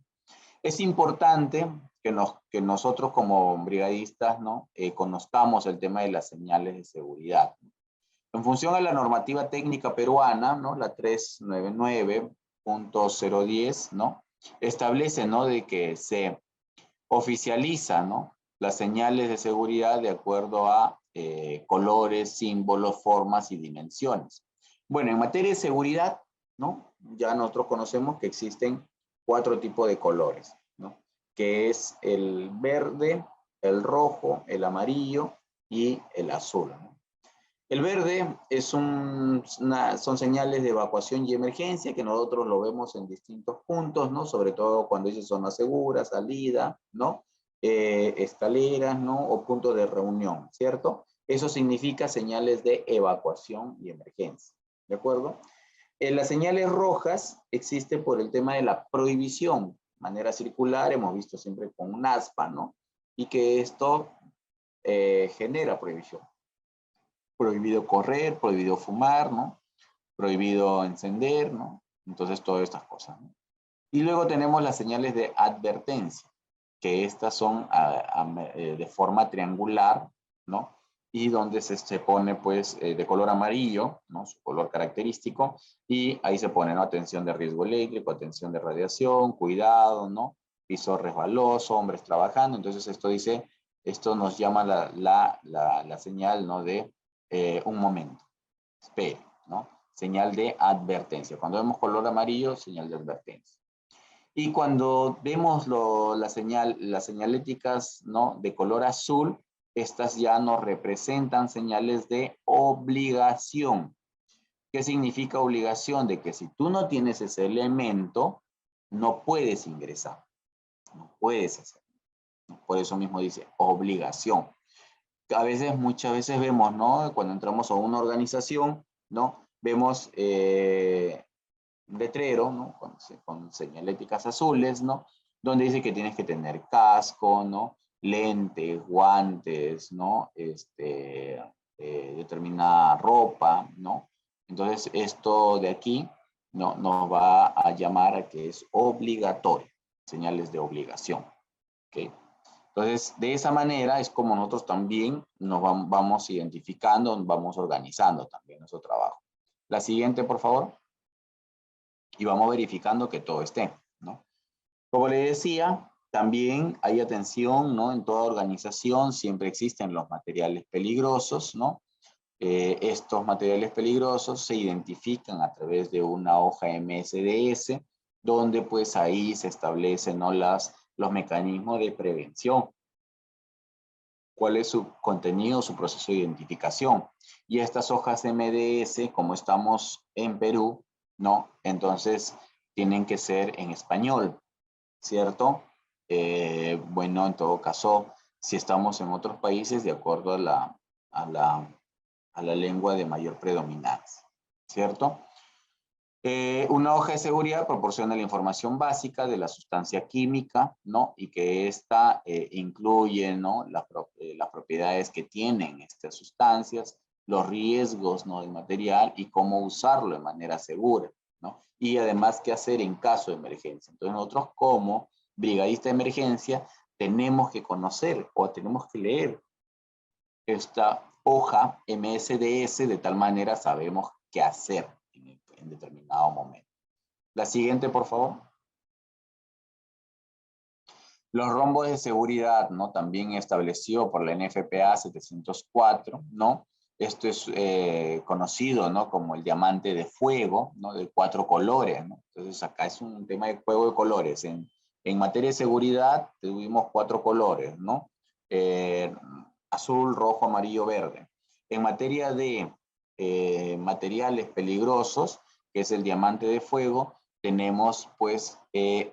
Es importante que nosotros como brigadistas, ¿no? Conozcamos el tema de las señales de seguridad. En función a la normativa técnica peruana, ¿no? La 399.010, ¿no? Establece, ¿no? De que se oficializa, ¿no? Las señales de seguridad de acuerdo a colores, símbolos, formas y dimensiones. Bueno, en materia de seguridad, ¿no? Ya nosotros conocemos que existen 4 tipos de colores, ¿no? Que es el verde, el rojo, el amarillo y el azul, ¿no? El verde son señales de evacuación y emergencia que nosotros lo vemos en distintos puntos, ¿no? Sobre todo cuando dice zona segura, salida, ¿no? Escaleras, ¿no? O puntos de reunión, ¿cierto? Eso significa señales de evacuación y emergencia, ¿de acuerdo? Las señales rojas existen por el tema de la prohibición, de manera circular, hemos visto siempre con un aspa, ¿no? Y que esto genera prohibición. Prohibido correr, prohibido fumar, ¿no? Prohibido encender, ¿no? Entonces, todas estas cosas, ¿no? Y luego tenemos las señales de advertencia, que estas son de forma triangular, ¿no? Y donde se pone, pues, de color amarillo, ¿no? Su color característico, y ahí se pone, ¿no? Atención de riesgo eléctrico, atención de radiación, cuidado, ¿no? Piso resbaloso, hombres trabajando. Entonces, esto dice, esto nos llama la señal, ¿no? De un momento, espere, ¿no? Señal de advertencia. Cuando vemos color amarillo, señal de advertencia. Y cuando vemos las señaléticas, ¿no? De color azul, estas ya nos representan señales de obligación. ¿Qué significa obligación? De que si tú no tienes ese elemento, no puedes ingresar. No puedes hacerlo. Por eso mismo dice obligación. A veces, muchas veces vemos, ¿no? Cuando entramos a una organización, ¿no? Vemos letrero, ¿no? Con señaléticas azules, ¿no? Donde dice que tienes que tener casco, ¿no? Lentes, guantes, ¿no? Determinada ropa, ¿no? Entonces, esto de aquí, ¿no? Nos va a llamar a que es obligatorio, señales de obligación, ¿ok? Entonces, de esa manera es como nosotros también nos vamos identificando, vamos organizando también nuestro trabajo. La siguiente, por favor. Y vamos verificando que todo esté, ¿no? Como le decía, también hay atención, ¿no? En toda organización siempre existen los materiales peligrosos, ¿no? Estos materiales peligrosos se identifican a través de una hoja MSDS, donde pues ahí se establecen, ¿no? Los mecanismos de prevención cuál es su contenido, su proceso de identificación. Y estas hojas MDS, como estamos en Perú, ¿no? Entonces tienen que ser en español, ¿cierto? Bueno, en todo caso, si estamos en otros países, de acuerdo a la lengua de mayor predominancia, ¿cierto? Una hoja de seguridad proporciona la información básica de la sustancia química, ¿no? Y que esta incluye, ¿no? Las propiedades que tienen estas sustancias, los riesgos, ¿no? del material y cómo usarlo de manera segura, ¿no? Y además qué hacer en caso de emergencia. Entonces nosotros como brigadista de emergencia tenemos que conocer o tenemos que leer esta hoja MSDS de tal manera sabemos qué hacer en determinado momento. La siguiente, por favor. Los rombos de seguridad, ¿no? También establecido por la NFPA 704, ¿no? Esto es conocido, ¿no? Como el diamante de fuego, ¿no? De 4 colores, ¿no? Entonces acá es un tema de juego de colores. En materia de seguridad tuvimos 4 colores, ¿no? Azul, rojo, amarillo, verde. En materia de materiales peligrosos, que es el diamante de fuego, tenemos pues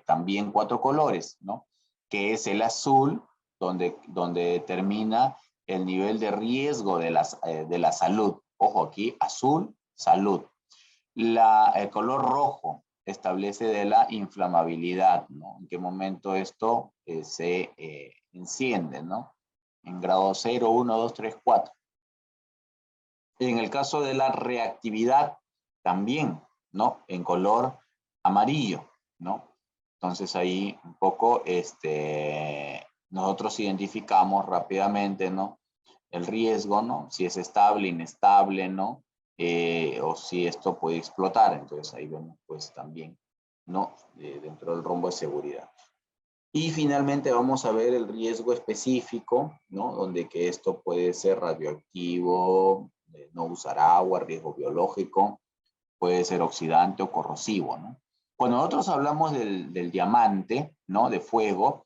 también 4 colores, ¿no? Que es el azul, donde determina el nivel de riesgo de la salud. Ojo aquí, azul, salud. El color rojo establece de la inflamabilidad, ¿no? En qué momento esto se enciende, ¿no? En grado 0, 1, 2, 3, 4. En el caso de la reactividad, también, ¿no? En color amarillo, ¿no? Entonces ahí un poco nosotros identificamos rápidamente, ¿no? El riesgo, ¿no? Si es estable, inestable, ¿no? O si esto puede explotar. Entonces ahí vemos pues también, ¿no? Dentro del rombo de seguridad. Y finalmente vamos a ver el riesgo específico, ¿no? Donde que esto puede ser radioactivo, no usar agua, riesgo biológico, puede ser oxidante o corrosivo, ¿no? Cuando nosotros hablamos del diamante, ¿no? De fuego,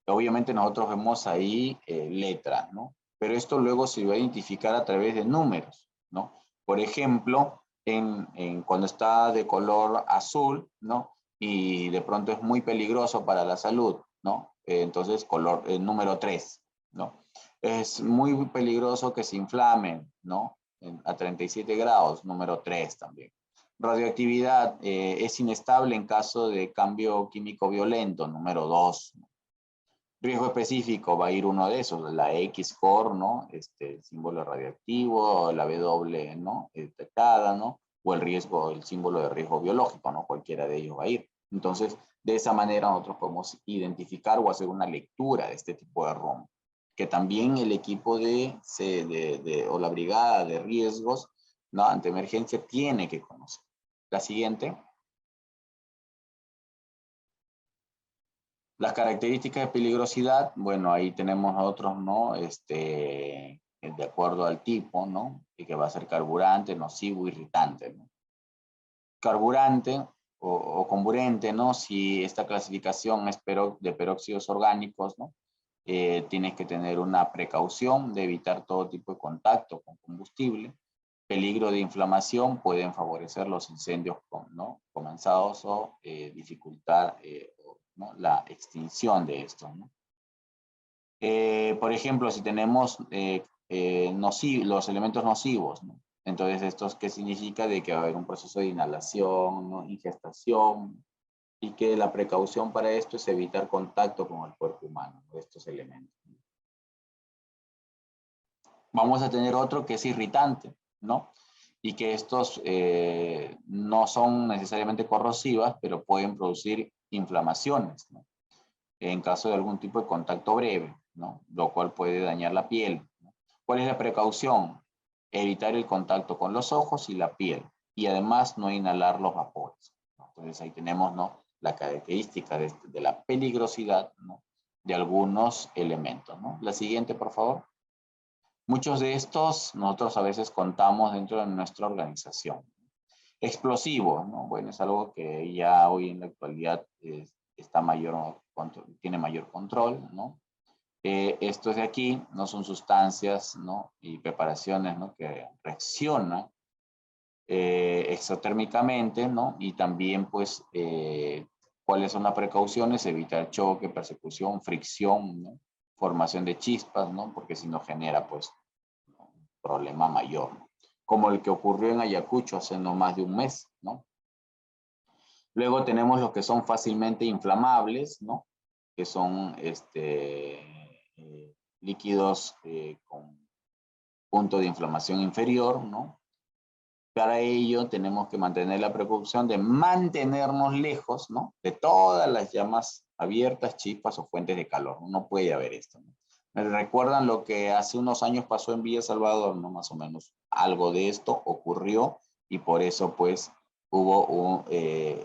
obviamente nosotros vemos ahí letras, ¿no? Pero esto luego se va a identificar a través de números, ¿no? Por ejemplo, cuando está de color azul, ¿no? Y de pronto es muy peligroso para la salud, ¿no? Entonces, número 3, ¿no? Es muy peligroso que se inflamen, ¿no? A 37 grados, número 3 también. Radioactividad es inestable en caso de cambio químico violento, número 2. Riesgo específico va a ir uno de esos, la X-core, ¿no? El símbolo radioactivo, la W, ¿no? Detectada, ¿no? O el símbolo de riesgo biológico, ¿no? Cualquiera de ellos va a ir. Entonces, de esa manera nosotros podemos identificar o hacer una lectura de este tipo de rombo. Que también el equipo o la brigada de riesgos, ¿no? Ante emergencia tiene que conocer. La siguiente. Las características de peligrosidad, bueno, ahí tenemos nosotros, ¿no? De acuerdo al tipo, ¿no? Que va a ser carburante, nocivo, irritante, ¿no? Carburante o comburente, ¿no? Si esta clasificación es de peróxidos orgánicos, ¿no? Tienes que tener una precaución de evitar todo tipo de contacto con combustible. Peligro de inflamación pueden favorecer los incendios ¿no? comenzados o dificultar ¿no? la extinción de estos, ¿no? Por ejemplo, si tenemos los elementos nocivos, ¿no? Entonces, ¿esto qué significa? De que va a haber un proceso de inhalación, ¿no? Ingestación, y que la precaución para esto es evitar contacto con el cuerpo humano, ¿no? Estos elementos. Vamos a tener otro que es irritante, ¿no? Y que estos no son necesariamente corrosivas, pero pueden producir inflamaciones, ¿no? En caso de algún tipo de contacto breve, ¿no? Lo cual puede dañar la piel, ¿no? ¿Cuál es la precaución? Evitar el contacto con los ojos y la piel, y además no inhalar los vapores, ¿no? Entonces ahí tenemos, ¿no? La característica de la peligrosidad, ¿no? De algunos elementos, ¿no? La siguiente, por favor. Muchos de estos nosotros a veces contamos dentro de nuestra organización. Explosivos, ¿no? Bueno, es algo que ya hoy en la actualidad tiene mayor control, ¿no? Estos de aquí no son sustancias, ¿no? Y preparaciones, ¿no? Que reaccionan exotérmicamente, ¿no? Y también, pues, ¿cuáles son las precauciones? Evitar choque, persecución, fricción, ¿no? Formación de chispas, ¿no? Porque si no genera, pues, un problema mayor, ¿no? Como el que ocurrió en Ayacucho hace no más de un mes, ¿no? Luego tenemos los que son fácilmente inflamables, ¿no? Que son líquidos con punto de inflamación inferior, ¿no? Para ello tenemos que mantener la precaución de mantenernos lejos, ¿no? De todas las llamas abiertas, chispas o fuentes de calor. No puede haber esto, ¿no? ¿Me recuerdan lo que hace unos años pasó en Villa Salvador? ¿No? Más o menos algo de esto ocurrió y por eso pues hubo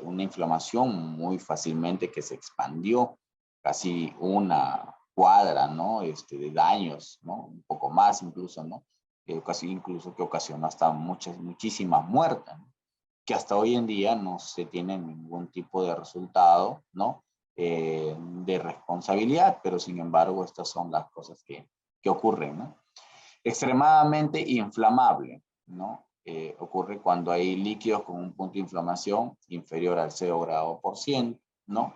una inflamación muy fácilmente que se expandió casi una cuadra, ¿no? De daños, ¿no? Un poco más incluso, ¿no? Casi incluso que ocasionó hasta muchísimas muertes, ¿no? Que hasta hoy en día no se tiene ningún tipo de resultado, ¿no? De responsabilidad, pero sin embargo estas son las cosas que ocurren, ¿no? Extremadamente inflamable, ¿no? Ocurre cuando hay líquidos con un punto de inflamación inferior al 0 grado%, ¿no?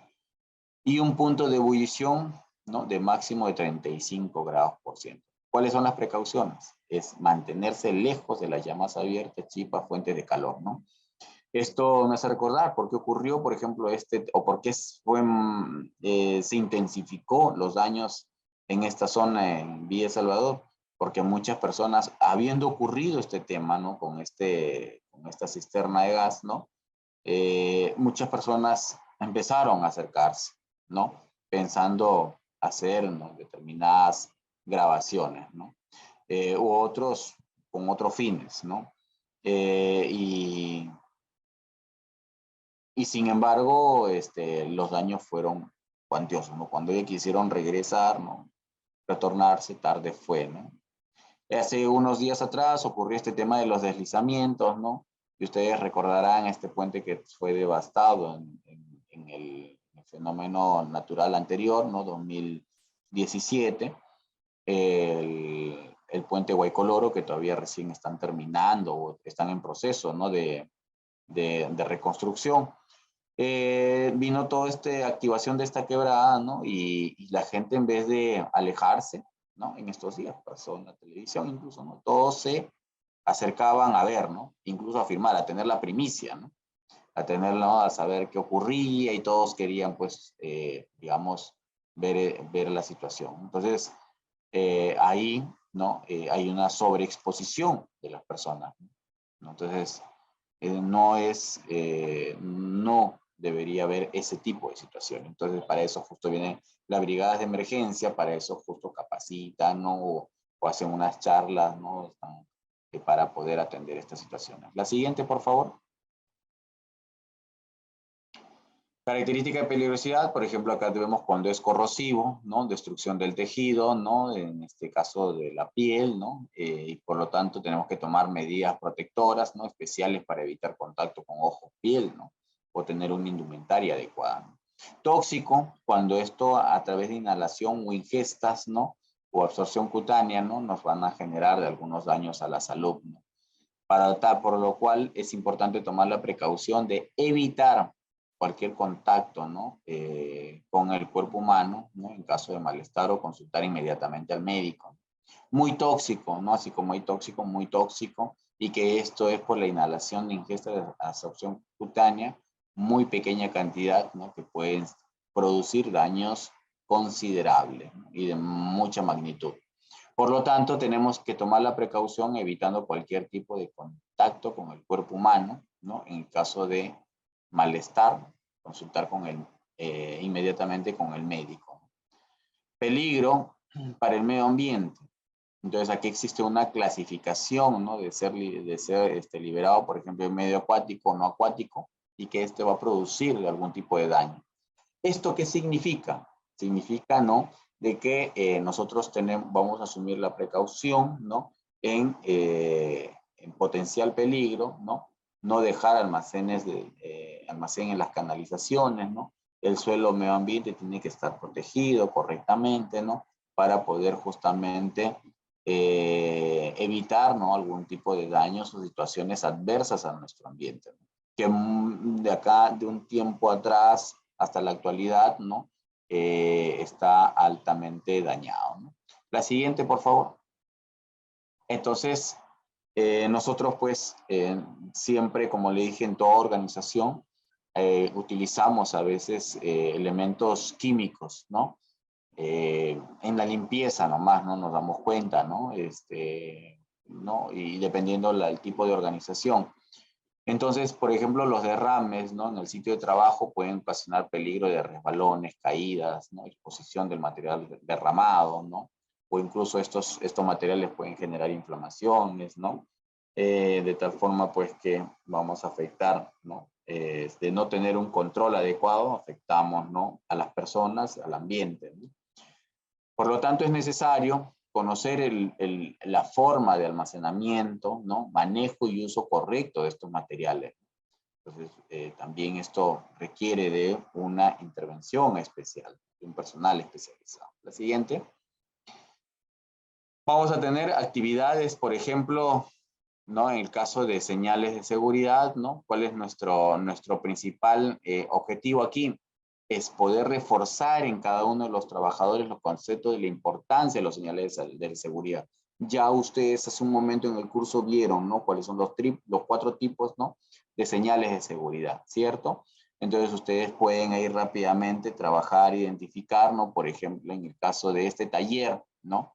Y un punto de ebullición, ¿no? De máximo de 35 grados%. ¿Cuáles son las precauciones? Es mantenerse lejos de las llamas abiertas, chispas, fuentes de calor, ¿no? Esto me hace recordar por qué ocurrió, por ejemplo, o por qué se intensificó los daños en esta zona en Villa Salvador, porque muchas personas, habiendo ocurrido este tema, ¿no? Con esta cisterna de gas, ¿no? Muchas personas empezaron a acercarse, ¿no? Pensando hacer, ¿no? Determinadas grabaciones, ¿no? U otros con otros fines, ¿no? Y sin embargo, los daños fueron cuantiosos, ¿no? Cuando ellos quisieron regresar, ¿no? Retornarse, tarde fue, ¿no? Hace unos días atrás ocurrió este tema de los deslizamientos, ¿no? Y ustedes recordarán este puente que fue devastado en el fenómeno natural anterior, ¿no? 2017. El puente Guaycoloro, que todavía recién están terminando o están en proceso, ¿no? de reconstrucción. Vino toda esta activación de esta quebrada, ¿no? Y la gente, en vez de alejarse, ¿no? En estos días pasó en la televisión incluso, ¿no? Todos se acercaban a ver, ¿no? Incluso a firmar, a tener la primicia, ¿no? A tenerlo, a saber qué ocurría y todos querían, pues, digamos, ver la situación. Entonces, ahí, ¿no? Hay una sobreexposición de las personas, ¿no? Entonces, no debería haber ese tipo de situación. Entonces, para eso justo vienen las brigadas de emergencia, para eso justo capacitan, ¿no? O hacen unas charlas, ¿no? Para poder atender estas situaciones. La siguiente, por favor. Característica de peligrosidad, por ejemplo, acá vemos cuando es corrosivo, ¿no? Destrucción del tejido, ¿no? En este caso de la piel, ¿no? Y por lo tanto tenemos que tomar medidas protectoras, ¿no? Especiales para evitar contacto con ojos, piel, ¿no? O tener una indumentaria adecuada, ¿no? Tóxico, cuando esto a través de inhalación o ingestas, ¿no? O absorción cutánea, ¿no? Nos van a generar algunos daños a la salud, ¿no? Por lo cual es importante tomar la precaución de evitar cualquier contacto, ¿no? Con el cuerpo humano, ¿no? En caso de malestar, o consultar inmediatamente al médico. Muy tóxico, ¿no? Así como hay tóxico, muy tóxico, y que esto es por la inhalación de ingesta de absorción cutánea, muy pequeña cantidad, ¿no? Que pueden producir daños considerables, ¿no? Y de mucha magnitud. Por lo tanto, tenemos que tomar la precaución evitando cualquier tipo de contacto con el cuerpo humano, ¿no? En el caso de malestar, consultar inmediatamente con el médico. Peligro para el medio ambiente. Entonces, aquí existe una clasificación, ¿no? De ser liberado, por ejemplo, en medio acuático o no acuático, y que va a producir algún tipo de daño. ¿Esto qué significa? Significa, ¿no? De que nosotros vamos a asumir la precaución, ¿no? En potencial peligro, ¿no? No dejar almacén en las canalizaciones, ¿no? El suelo medio ambiente tiene que estar protegido correctamente, ¿no? para poder justamente evitar, ¿no?, algún tipo de daños o situaciones adversas a nuestro ambiente, ¿no?, que de acá, de un tiempo atrás hasta la actualidad, ¿no?, está altamente dañado, ¿no? La siguiente, por favor. Entonces, nosotros pues siempre, como le dije, en toda organización, utilizamos a veces elementos químicos, ¿no? En la limpieza nomás, ¿no? Nos damos cuenta, ¿no? ¿No? Y dependiendo el tipo de organización. Entonces, por ejemplo, los derrames, ¿no?, en el sitio de trabajo pueden ocasionar peligro de resbalones, caídas, ¿no?, exposición del material derramado, ¿no? O incluso estos materiales pueden generar inflamaciones, ¿no? De tal forma, pues, que vamos a afectar, ¿no? De no tener un control adecuado, afectamos, ¿no?, a las personas, al ambiente, ¿no? Por lo tanto, es necesario conocer la forma de almacenamiento, ¿no?, manejo y uso correcto de estos materiales. Entonces, también esto requiere de una intervención especial, de un personal especializado. La siguiente. Vamos a tener actividades, por ejemplo, ¿no?, en el caso de señales de seguridad, ¿no? ¿Cuál es nuestro principal objetivo aquí? Es poder reforzar en cada uno de los trabajadores los conceptos de la importancia de las señales de seguridad. Ya ustedes hace un momento en el curso vieron, ¿no?, cuáles son los 4 tipos, ¿no?, de señales de seguridad, ¿cierto? Entonces ustedes pueden ir rápidamente trabajar, identificar, ¿no?, por ejemplo, en el caso de este taller, ¿no?,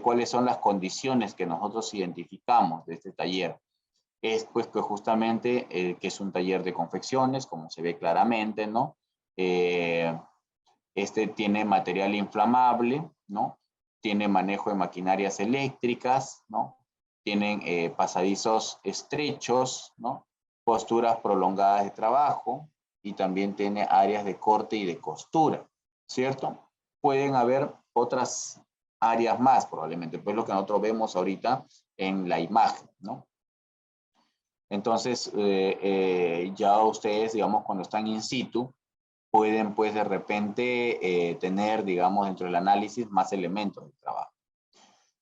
cuáles son las condiciones que nosotros identificamos de este taller. Es pues que justamente que es un taller de confecciones, como se ve claramente, ¿no? Este tiene material inflamable, ¿no? Tiene manejo de maquinarias eléctricas, ¿no? Tienen pasadizos estrechos, ¿no? Posturas prolongadas de trabajo y también tiene áreas de corte y de costura, ¿cierto? Pueden haber otras áreas más probablemente, pues lo que nosotros vemos ahorita en la imagen, ¿no? Entonces, ya ustedes, digamos, cuando están in situ, pueden, pues, de repente tener, digamos, dentro del análisis más elementos de trabajo,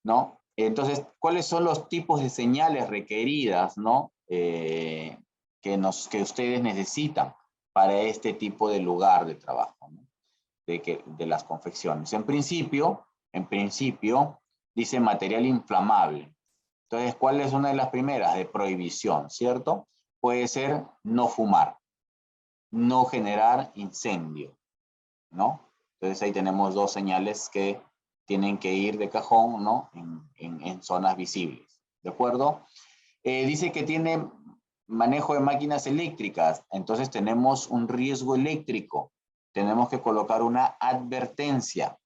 ¿no? Entonces, ¿cuáles son los tipos de señales requeridas, ¿no?, que ustedes necesitan para este tipo de lugar de trabajo, ¿no?, de las confecciones? En principio, dice material inflamable. Entonces, ¿cuál es una de las primeras? De prohibición, ¿cierto? Puede ser no fumar, no generar incendio, ¿no? Entonces ahí tenemos 2 señales que tienen que ir de cajón, ¿no?, en zonas visibles, ¿de acuerdo? Dice que tiene manejo de máquinas eléctricas, entonces tenemos un riesgo eléctrico, tenemos que colocar una advertencia,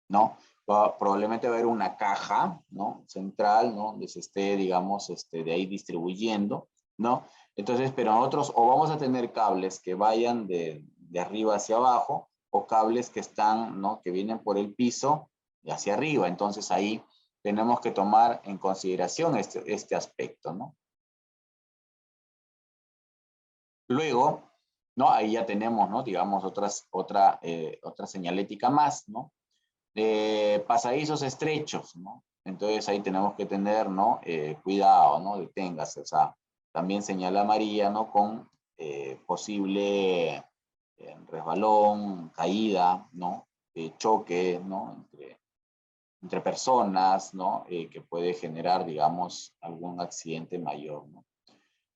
¿no? Probablemente va a haber una caja, ¿no?, central, ¿no?, donde se esté, digamos, de ahí distribuyendo, ¿no? Entonces, pero nosotros o vamos a tener cables que vayan de arriba hacia abajo, o cables que están, ¿no?, que vienen por el piso y hacia arriba. Entonces ahí tenemos que tomar en consideración este aspecto, ¿no? Luego, ¿no?, ahí ya tenemos, ¿no?, digamos, otra señalética más, ¿no? Pasadizos estrechos, ¿no? Entonces ahí tenemos que tener, ¿no?, cuidado, ¿no?, deténgase, o sea, también señala amarilla, ¿no?, con posible resbalón, caída, ¿no?, choque, ¿no?, entre personas, ¿no?, que puede generar, digamos, algún accidente mayor, ¿no?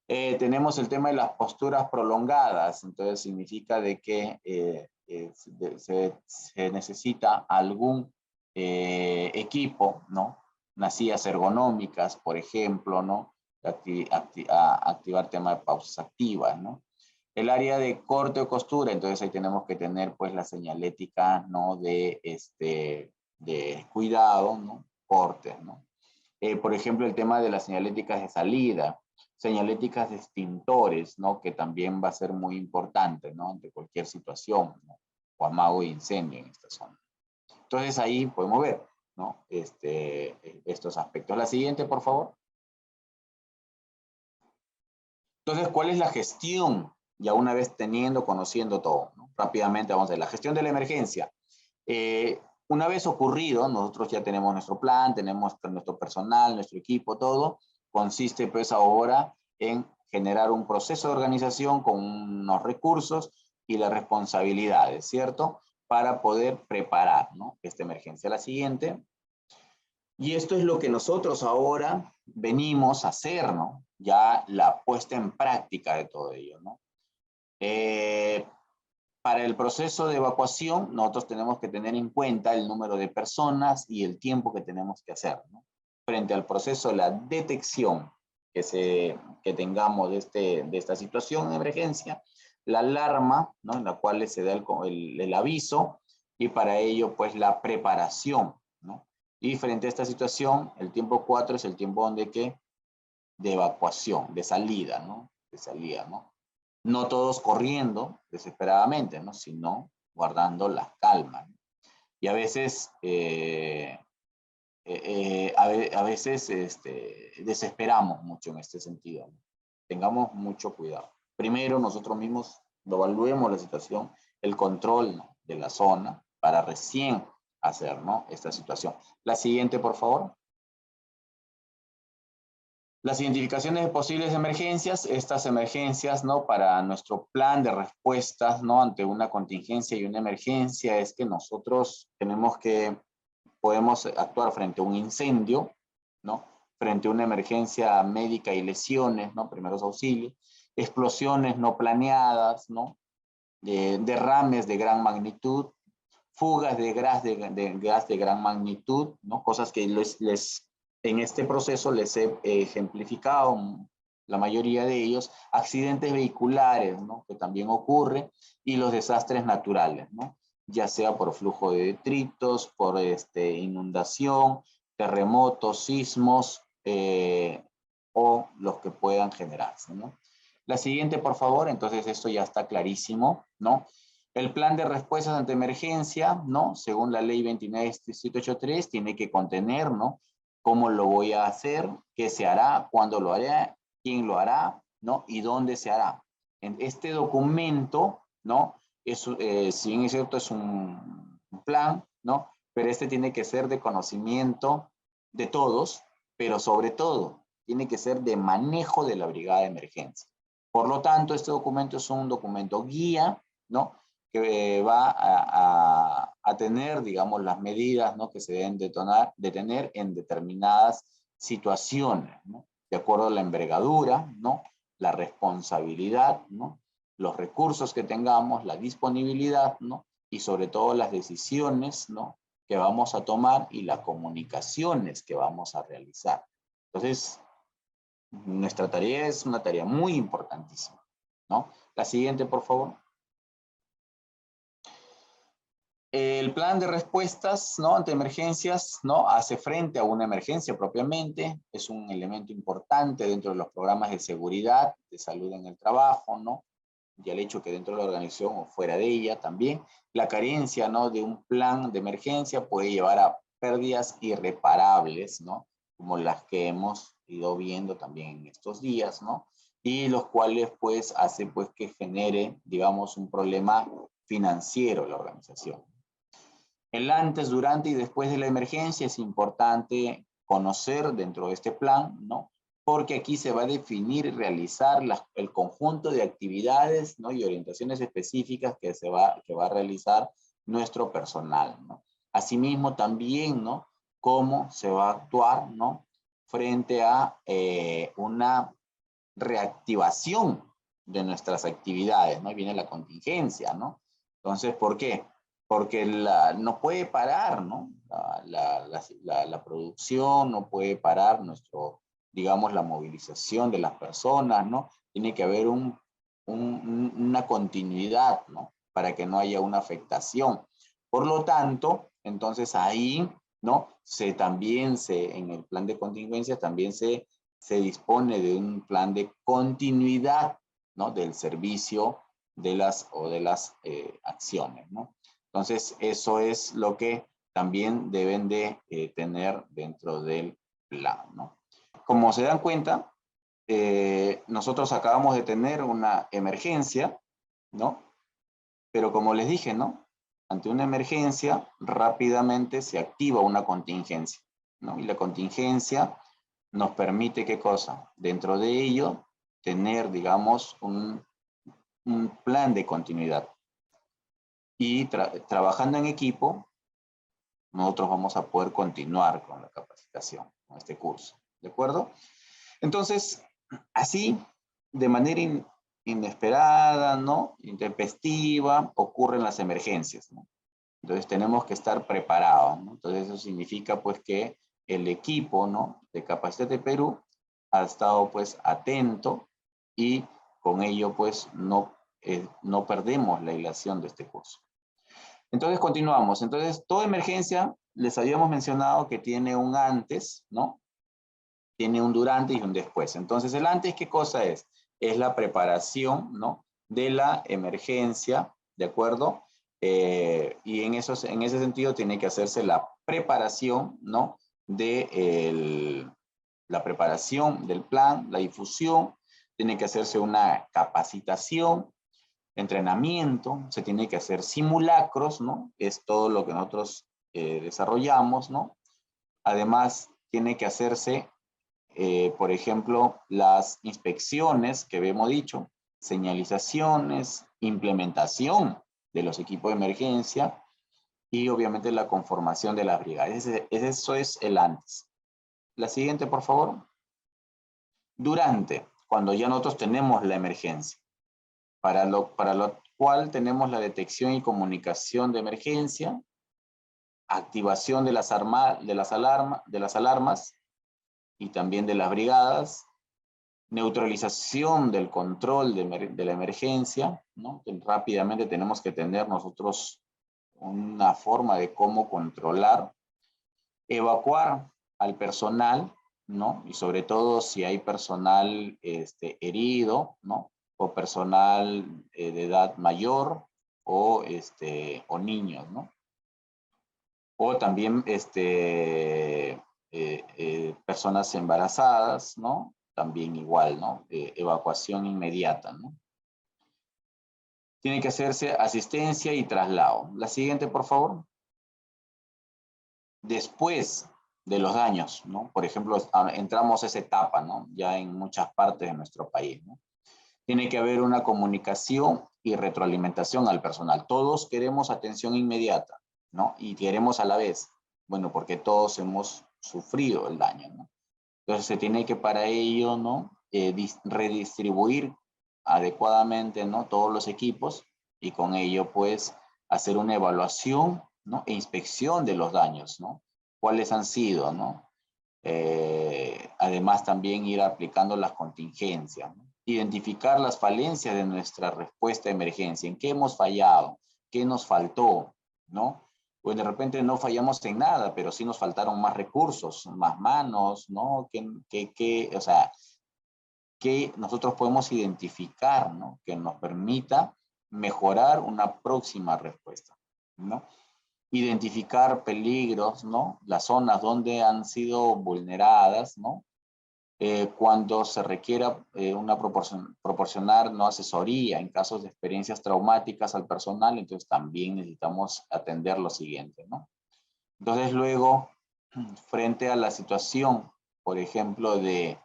Tenemos el tema de las posturas prolongadas, entonces significa de que se necesita algún equipo, ¿no? Unas sillas ergonómicas, por ejemplo, ¿no? Activar tema de pausas activas, ¿no? El área de corte o costura, entonces ahí tenemos que tener pues la señalética, ¿no?, de cuidado, ¿no? Cortes, ¿no? Por ejemplo, el tema de las señaléticas de salida, señaléticas de extintores, ¿no?, que también va a ser muy importante, ¿no?, ante cualquier situación, ¿no?, o amago de incendio en esta zona. Entonces ahí podemos ver, ¿no?, estos aspectos. La siguiente, por favor. Entonces, ¿cuál es la gestión? Ya una vez conociendo todo, ¿no? Rápidamente vamos a ver la gestión de la emergencia. Una vez ocurrido, nosotros ya tenemos nuestro plan, tenemos nuestro personal, nuestro equipo, todo. Consiste pues ahora en generar un proceso de organización con unos recursos y las responsabilidades, ¿cierto? Para poder preparar, ¿no?, esta emergencia. La siguiente. Y esto es lo que nosotros ahora venimos a hacer, ¿no? Ya la puesta en práctica de todo ello, ¿no? Para el proceso de evacuación, nosotros tenemos que tener en cuenta el número de personas y el tiempo que tenemos que hacer, ¿no? Frente al proceso de la detección que tengamos de esta situación de emergencia, la alarma, ¿no?, en la cual se da el aviso, y para ello, pues, la preparación, ¿no? Y frente a esta situación, el tiempo 4 es el tiempo de evacuación, de salida, ¿no? De salida, ¿no? No todos corriendo desesperadamente, ¿no?, sino guardando la calma, ¿no? Y a veces, desesperamos mucho en este sentido, ¿no? Tengamos mucho cuidado. Primero, nosotros mismos evaluemos la situación, el control, ¿no?, de la zona, para recién hacer, ¿no?, esta situación. La siguiente, por favor. Las identificaciones de posibles emergencias, estas emergencias, ¿no?, para nuestro plan de respuestas, ¿no?, ante una contingencia y una emergencia, es que nosotros podemos actuar frente a un incendio, ¿no?, frente a una emergencia médica y lesiones, ¿no?, primeros auxilios, explosiones no planeadas, ¿no?, derrames de gran magnitud, fugas de gas de gran magnitud, ¿no?, cosas que en este proceso les he ejemplificado, la mayoría de ellos, accidentes vehiculares, ¿no?, que también ocurre, y los desastres naturales, ¿no?, ya sea por flujo de detritos, por inundación, terremotos, sismos, o los que puedan generarse, ¿no? La siguiente, por favor. Entonces esto ya está clarísimo, ¿no? El plan de respuestas ante emergencia, ¿no?, según la ley 29783, tiene que contener, ¿no?, cómo lo voy a hacer, qué se hará, cuándo lo haré, quién lo hará, ¿no?, y dónde se hará. En este documento, ¿no?, si bien es cierto, es un plan, ¿no?, pero este tiene que ser de conocimiento de todos, pero sobre todo tiene que ser de manejo de la brigada de emergencia. Por lo tanto, este documento es un documento guía, ¿no?, que va a tener, digamos, las medidas, ¿no?, que se deben de tener en determinadas situaciones, ¿no?, de acuerdo a la envergadura, ¿no?, la responsabilidad, ¿no?, los recursos que tengamos, la disponibilidad, ¿no?, y sobre todo las decisiones, ¿no?, que vamos a tomar y las comunicaciones que vamos a realizar. Entonces, nuestra tarea es una tarea muy importantísima, ¿no? La siguiente, por favor. El plan de respuestas, ¿no?, ante emergencias, ¿no?, hace frente a una emergencia propiamente, es un elemento importante dentro de los programas de seguridad, de salud en el trabajo, ¿no?, y el hecho que dentro de la organización o fuera de ella también, la carencia, ¿no?, de un plan de emergencia puede llevar a pérdidas irreparables, ¿no?, como las que hemos ido viendo también en estos días, ¿no?, y los cuales pues hace pues que genere, digamos, un problema financiero en la organización. El antes, durante y después de la emergencia es importante conocer dentro de este plan, ¿no?, porque aquí se va a definir y realizar el conjunto de actividades, ¿no?, y orientaciones específicas que va a realizar nuestro personal, ¿no? Asimismo también, ¿no?, cómo se va a actuar, ¿no?, frente a una reactivación de nuestras actividades, ¿no? Viene la contingencia, ¿no? Entonces, ¿por qué? Porque no puede parar, ¿no?, la producción, no puede parar digamos, la movilización de las personas, ¿no? Tiene que haber una continuidad, ¿no?, para que no haya una afectación. Por lo tanto, entonces ahí, ¿no?, en el plan de contingencia también se dispone de un plan de continuidad, ¿no?, del servicio de las acciones, ¿no? Entonces, eso es lo que también deben de tener dentro del plan, ¿no? Como se dan cuenta, nosotros acabamos de tener una emergencia, ¿no? Pero como les dije, ¿no?, ante una emergencia, rápidamente se activa una contingencia, ¿no? Y la contingencia nos permite, ¿qué cosa? Dentro de ello, tener, digamos, un plan de continuidad. Y trabajando en equipo, nosotros vamos a poder continuar con la capacitación, con este curso, ¿de acuerdo? Entonces, así, de manera inesperada, ¿no? Intempestiva, ocurren las emergencias, ¿no? Entonces tenemos que estar preparados, ¿no? Entonces eso significa pues que el equipo, ¿no? de Capacítate Perú ha estado pues atento y con ello pues no perdemos la hilación de este curso. Entonces continuamos. Entonces toda emergencia les habíamos mencionado que tiene un antes, ¿no? Tiene un durante y un después. Entonces el antes, ¿qué cosa es? Es la preparación, ¿no? de la emergencia, ¿de acuerdo? Y en ese sentido tiene que hacerse la preparación, ¿no? La preparación del plan, la difusión, tiene que hacerse una capacitación, entrenamiento, se tiene que hacer simulacros, ¿no? Es todo lo que nosotros desarrollamos, ¿no? Además, tiene que hacerse, por ejemplo, las inspecciones que habíamos dicho, señalizaciones, implementación de los equipos de emergencia y obviamente la conformación de las brigadas. Eso es el antes. La siguiente, por favor. Durante, cuando ya nosotros tenemos la emergencia, para lo cual tenemos la detección y comunicación de emergencia, activación de las alarmas y también de las brigadas, neutralización del control de la emergencia, ¿no? Rápidamente tenemos que tener nosotros una forma de cómo controlar, evacuar al personal, ¿no? Y sobre todo si hay personal herido, ¿no? O personal de edad mayor o niños, ¿no? O también personas embarazadas, ¿no? También igual, ¿no? Evacuación inmediata, ¿no? Tiene que hacerse asistencia y traslado. La siguiente, por favor. Después de los daños, ¿no? Por ejemplo, entramos a esa etapa, ¿no? Ya en muchas partes de nuestro país, ¿no? Tiene que haber una comunicación y retroalimentación al personal. Todos queremos atención inmediata, ¿no? Y queremos a la vez, bueno, porque todos hemos sufrido el daño, ¿no? Entonces se tiene que para ello, ¿no? Redistribuir adecuadamente, ¿no? Todos los equipos y con ello, pues, hacer una evaluación, ¿no? E inspección de los daños, ¿no? ¿Cuáles han sido, ¿no? Además también ir aplicando las contingencias, ¿no? Identificar las falencias de nuestra respuesta a emergencia, en qué hemos fallado, qué nos faltó, ¿no? Pues de repente no fallamos en nada, pero sí nos faltaron más recursos, más manos, ¿no? O sea, que nosotros podemos identificar, ¿no? Que nos permita mejorar una próxima respuesta, ¿no? Identificar peligros, ¿no? Las zonas donde han sido vulneradas, ¿no? Cuando se requiera proporcionar, ¿no? asesoría en casos de experiencias traumáticas al personal, entonces también necesitamos atender lo siguiente, ¿no? Entonces luego, frente a la situación, por ejemplo, de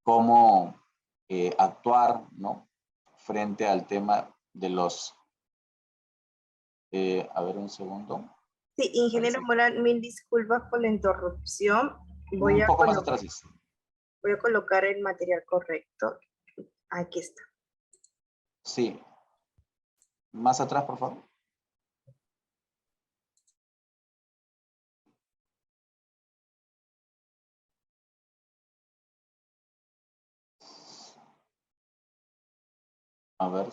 cómo actuar, ¿no? Frente al tema de los... a ver un segundo. Sí, ingeniero Morán, mil disculpas por la interrupción. Un poco más atrás. Voy a colocar el material correcto. Aquí está. Sí. Más atrás, por favor. A ver.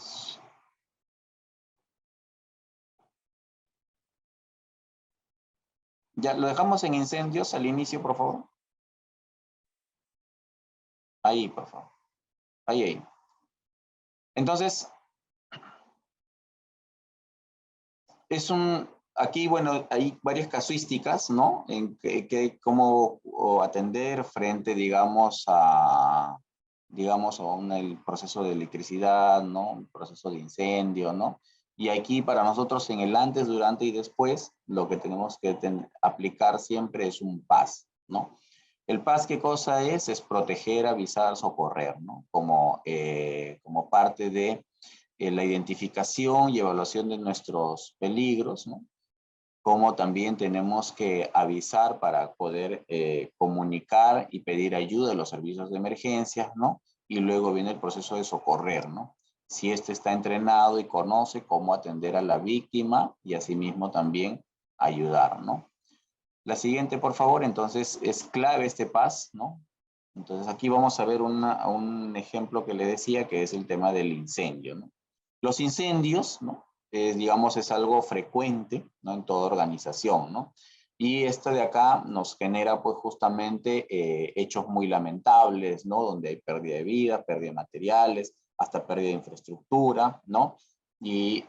Ya, lo dejamos en incendios al inicio, por favor. Ahí, por favor. Ahí. Entonces, aquí, bueno, hay varias casuísticas, ¿no? En cómo atender frente, digamos, el proceso de electricidad, ¿no? Un proceso de incendio, ¿no? Y aquí para nosotros en el antes, durante y después, lo que tenemos que aplicar siempre es un PAS, ¿no? El PAS, ¿qué cosa es? Es proteger, avisar, socorrer, ¿no? Como parte de la identificación y evaluación de nuestros peligros, ¿no? Como también tenemos que avisar para poder comunicar y pedir ayuda a los servicios de emergencias, ¿no? Y luego viene el proceso de socorrer, ¿no? Si este está entrenado y conoce cómo atender a la víctima y asimismo también ayudar, ¿no? La siguiente, por favor. Entonces, es clave este PAS, ¿no? Entonces, aquí vamos a ver un ejemplo que le decía, que es el tema del incendio, ¿no? Los incendios, ¿no? Digamos, es algo frecuente, ¿no? En toda organización, ¿no? Y esto de acá nos genera, pues, justamente hechos muy lamentables, ¿no? Donde hay pérdida de vida, pérdida de materiales, hasta pérdida de infraestructura, ¿no? Y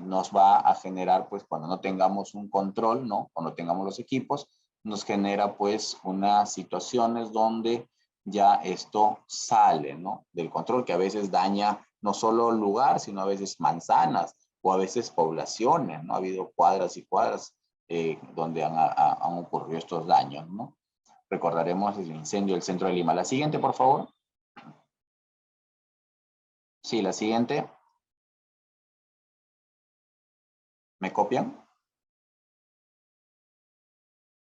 nos va a generar, pues, cuando no tengamos un control, ¿no? Cuando tengamos los equipos, nos genera, pues, unas situaciones donde ya esto sale, ¿no? Del control, que a veces daña no solo lugar, sino a veces manzanas o a veces poblaciones, ¿no? Ha habido cuadras y cuadras donde han ocurrido estos daños, ¿no? Recordaremos el incendio del centro de Lima. La siguiente, por favor. Sí, la siguiente. ¿Me copian?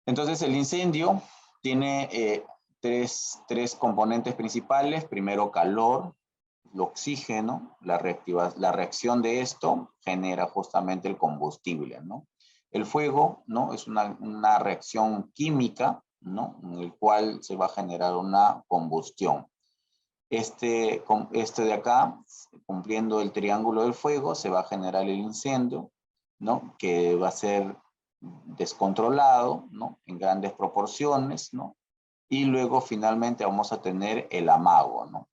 Entonces, el incendio tiene tres componentes principales. Primero, calor, el oxígeno, la reacción de esto genera justamente el combustible, ¿no? El fuego, ¿no? Es una reacción química, ¿no? En el cual se va a generar una combustión. Este de acá, cumpliendo el triángulo del fuego, se va a generar el incendio, ¿no? Que va a ser descontrolado, ¿no? En grandes proporciones, ¿no? Y luego finalmente vamos a tener el amago, ¿no?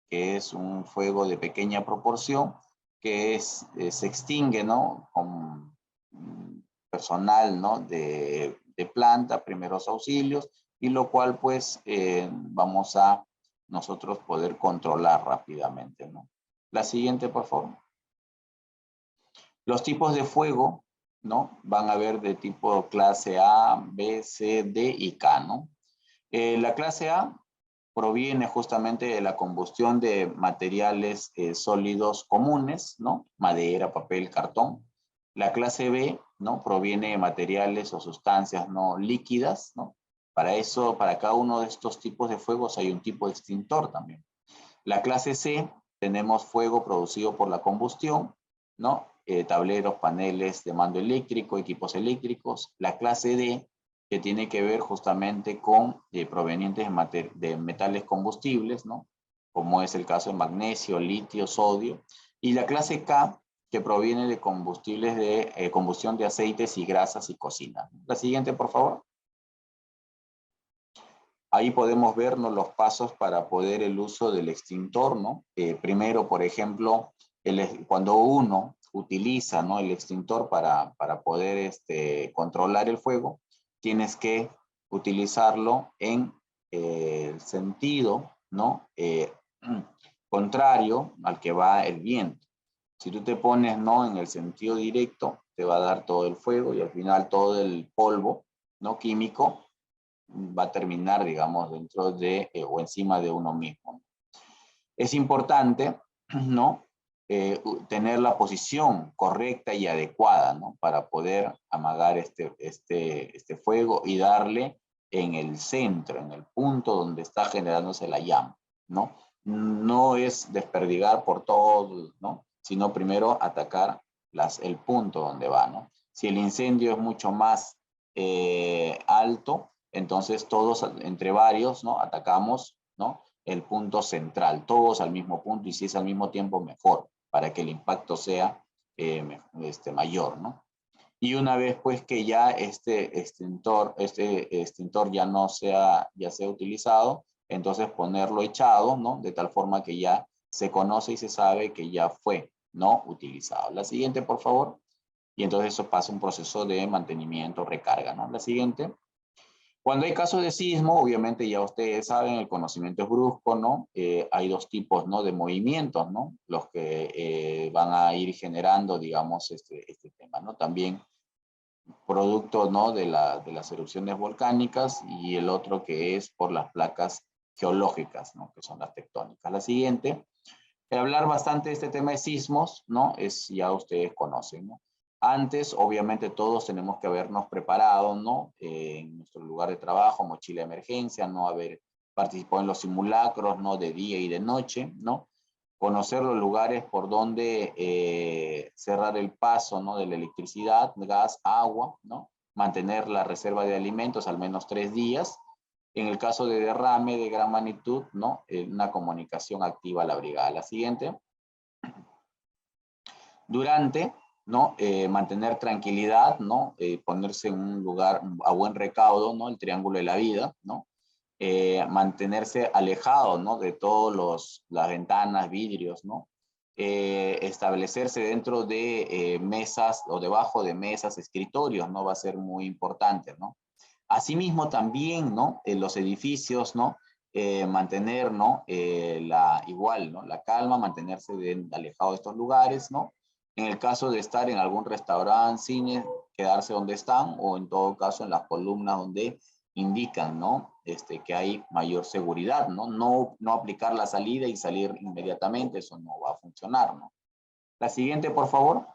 Que es un fuego de pequeña proporción que se extingue, ¿no? Con personal, ¿no? De planta, primeros auxilios, y lo cual pues vamos a nosotros poder controlar rápidamente, ¿no? La siguiente, por favor. Los tipos de fuego, ¿no? Van a haber de tipo clase A, B, C, D y K, ¿no? La clase A proviene justamente de la combustión de materiales sólidos comunes, ¿no? Madera, papel, cartón. La clase B, ¿no? Proviene de materiales o sustancias no líquidas, ¿no? Para eso, para cada uno de estos tipos de fuegos hay un tipo de extintor también. La clase C, tenemos fuego producido por la combustión, ¿no? Tableros, paneles de mando eléctrico, equipos eléctricos. La clase D, que tiene que ver justamente con provenientes de metales combustibles, ¿no? Como es el caso de magnesio, litio, sodio. Y la clase K, que proviene de combustibles de combustión de aceites y grasas y cocina. La siguiente, por favor. Ahí podemos vernos los pasos para poder el uso del extintor, ¿no? Primero, por ejemplo, cuando uno utiliza, ¿no? El extintor para poder controlar el fuego, tienes que utilizarlo en el sentido, ¿no? Contrario al que va el viento. Si tú te pones, ¿no? En el sentido directo, te va a dar todo el fuego y al final todo el polvo, ¿no? Químico va a terminar, digamos, dentro de o encima de uno mismo. Es importante, ¿no? Tener la posición correcta y adecuada, ¿no? Para poder amagar este fuego y darle en el centro, en el punto donde está generándose la llama, ¿no? No es desperdigar por todo, ¿no? Sino primero atacar el punto donde va, ¿no? Si el incendio es mucho más alto, entonces todos entre varios, ¿no? Atacamos, ¿no? El punto central, todos al mismo punto, y si es al mismo tiempo mejor, para que el impacto sea mayor, ¿no? Y una vez pues que ya este extintor ya sea utilizado, entonces ponerlo echado, ¿no? De tal forma que ya se conoce y se sabe que ya fue, ¿no? Utilizado. La siguiente, por favor. Y entonces eso pasa un proceso de mantenimiento, recarga, ¿no? La siguiente. Cuando hay casos de sismo, obviamente ya ustedes saben, el conocimiento es brusco, ¿no? Hay dos tipos, ¿no?, de movimientos, ¿no? Los que van a ir generando, digamos, este tema, ¿no? También producto, ¿no?, de las erupciones volcánicas, y el otro que es por las placas geológicas, ¿no?, que son las tectónicas. La siguiente, hablar bastante de este tema de sismos, ¿no? Ya ustedes conocen, ¿no? Antes, obviamente, todos tenemos que habernos preparado, ¿no? En nuestro lugar de trabajo, mochila de emergencia, ¿no? Haber participado en los simulacros, ¿no?, de día y de noche, ¿no? Conocer los lugares por donde cerrar el paso, ¿no?, de la electricidad, gas, agua, ¿no? Mantener la reserva de alimentos al menos 3 días. En el caso de derrame de gran magnitud, ¿no?, una comunicación activa a la brigada. La siguiente. Durante, ¿no?, mantener tranquilidad, ¿no? Ponerse en un lugar a buen recaudo, ¿no? El triángulo de la vida, ¿no? Mantenerse alejado, ¿no?, de todas las ventanas, vidrios, ¿no? Establecerse dentro de mesas o debajo de mesas, escritorios, ¿no? Va a ser muy importante, ¿no? Asimismo también, ¿no?, en los edificios, ¿no?, mantener, ¿no?, igual, ¿no?, la calma, mantenerse alejado de estos lugares, ¿no? En el caso de estar en algún restaurante, cine, quedarse donde están, o en todo caso en las columnas donde indican, ¿no?, que hay mayor seguridad, ¿no? No aplicar la salida y salir inmediatamente, eso no va a funcionar, ¿no? La siguiente, por favor.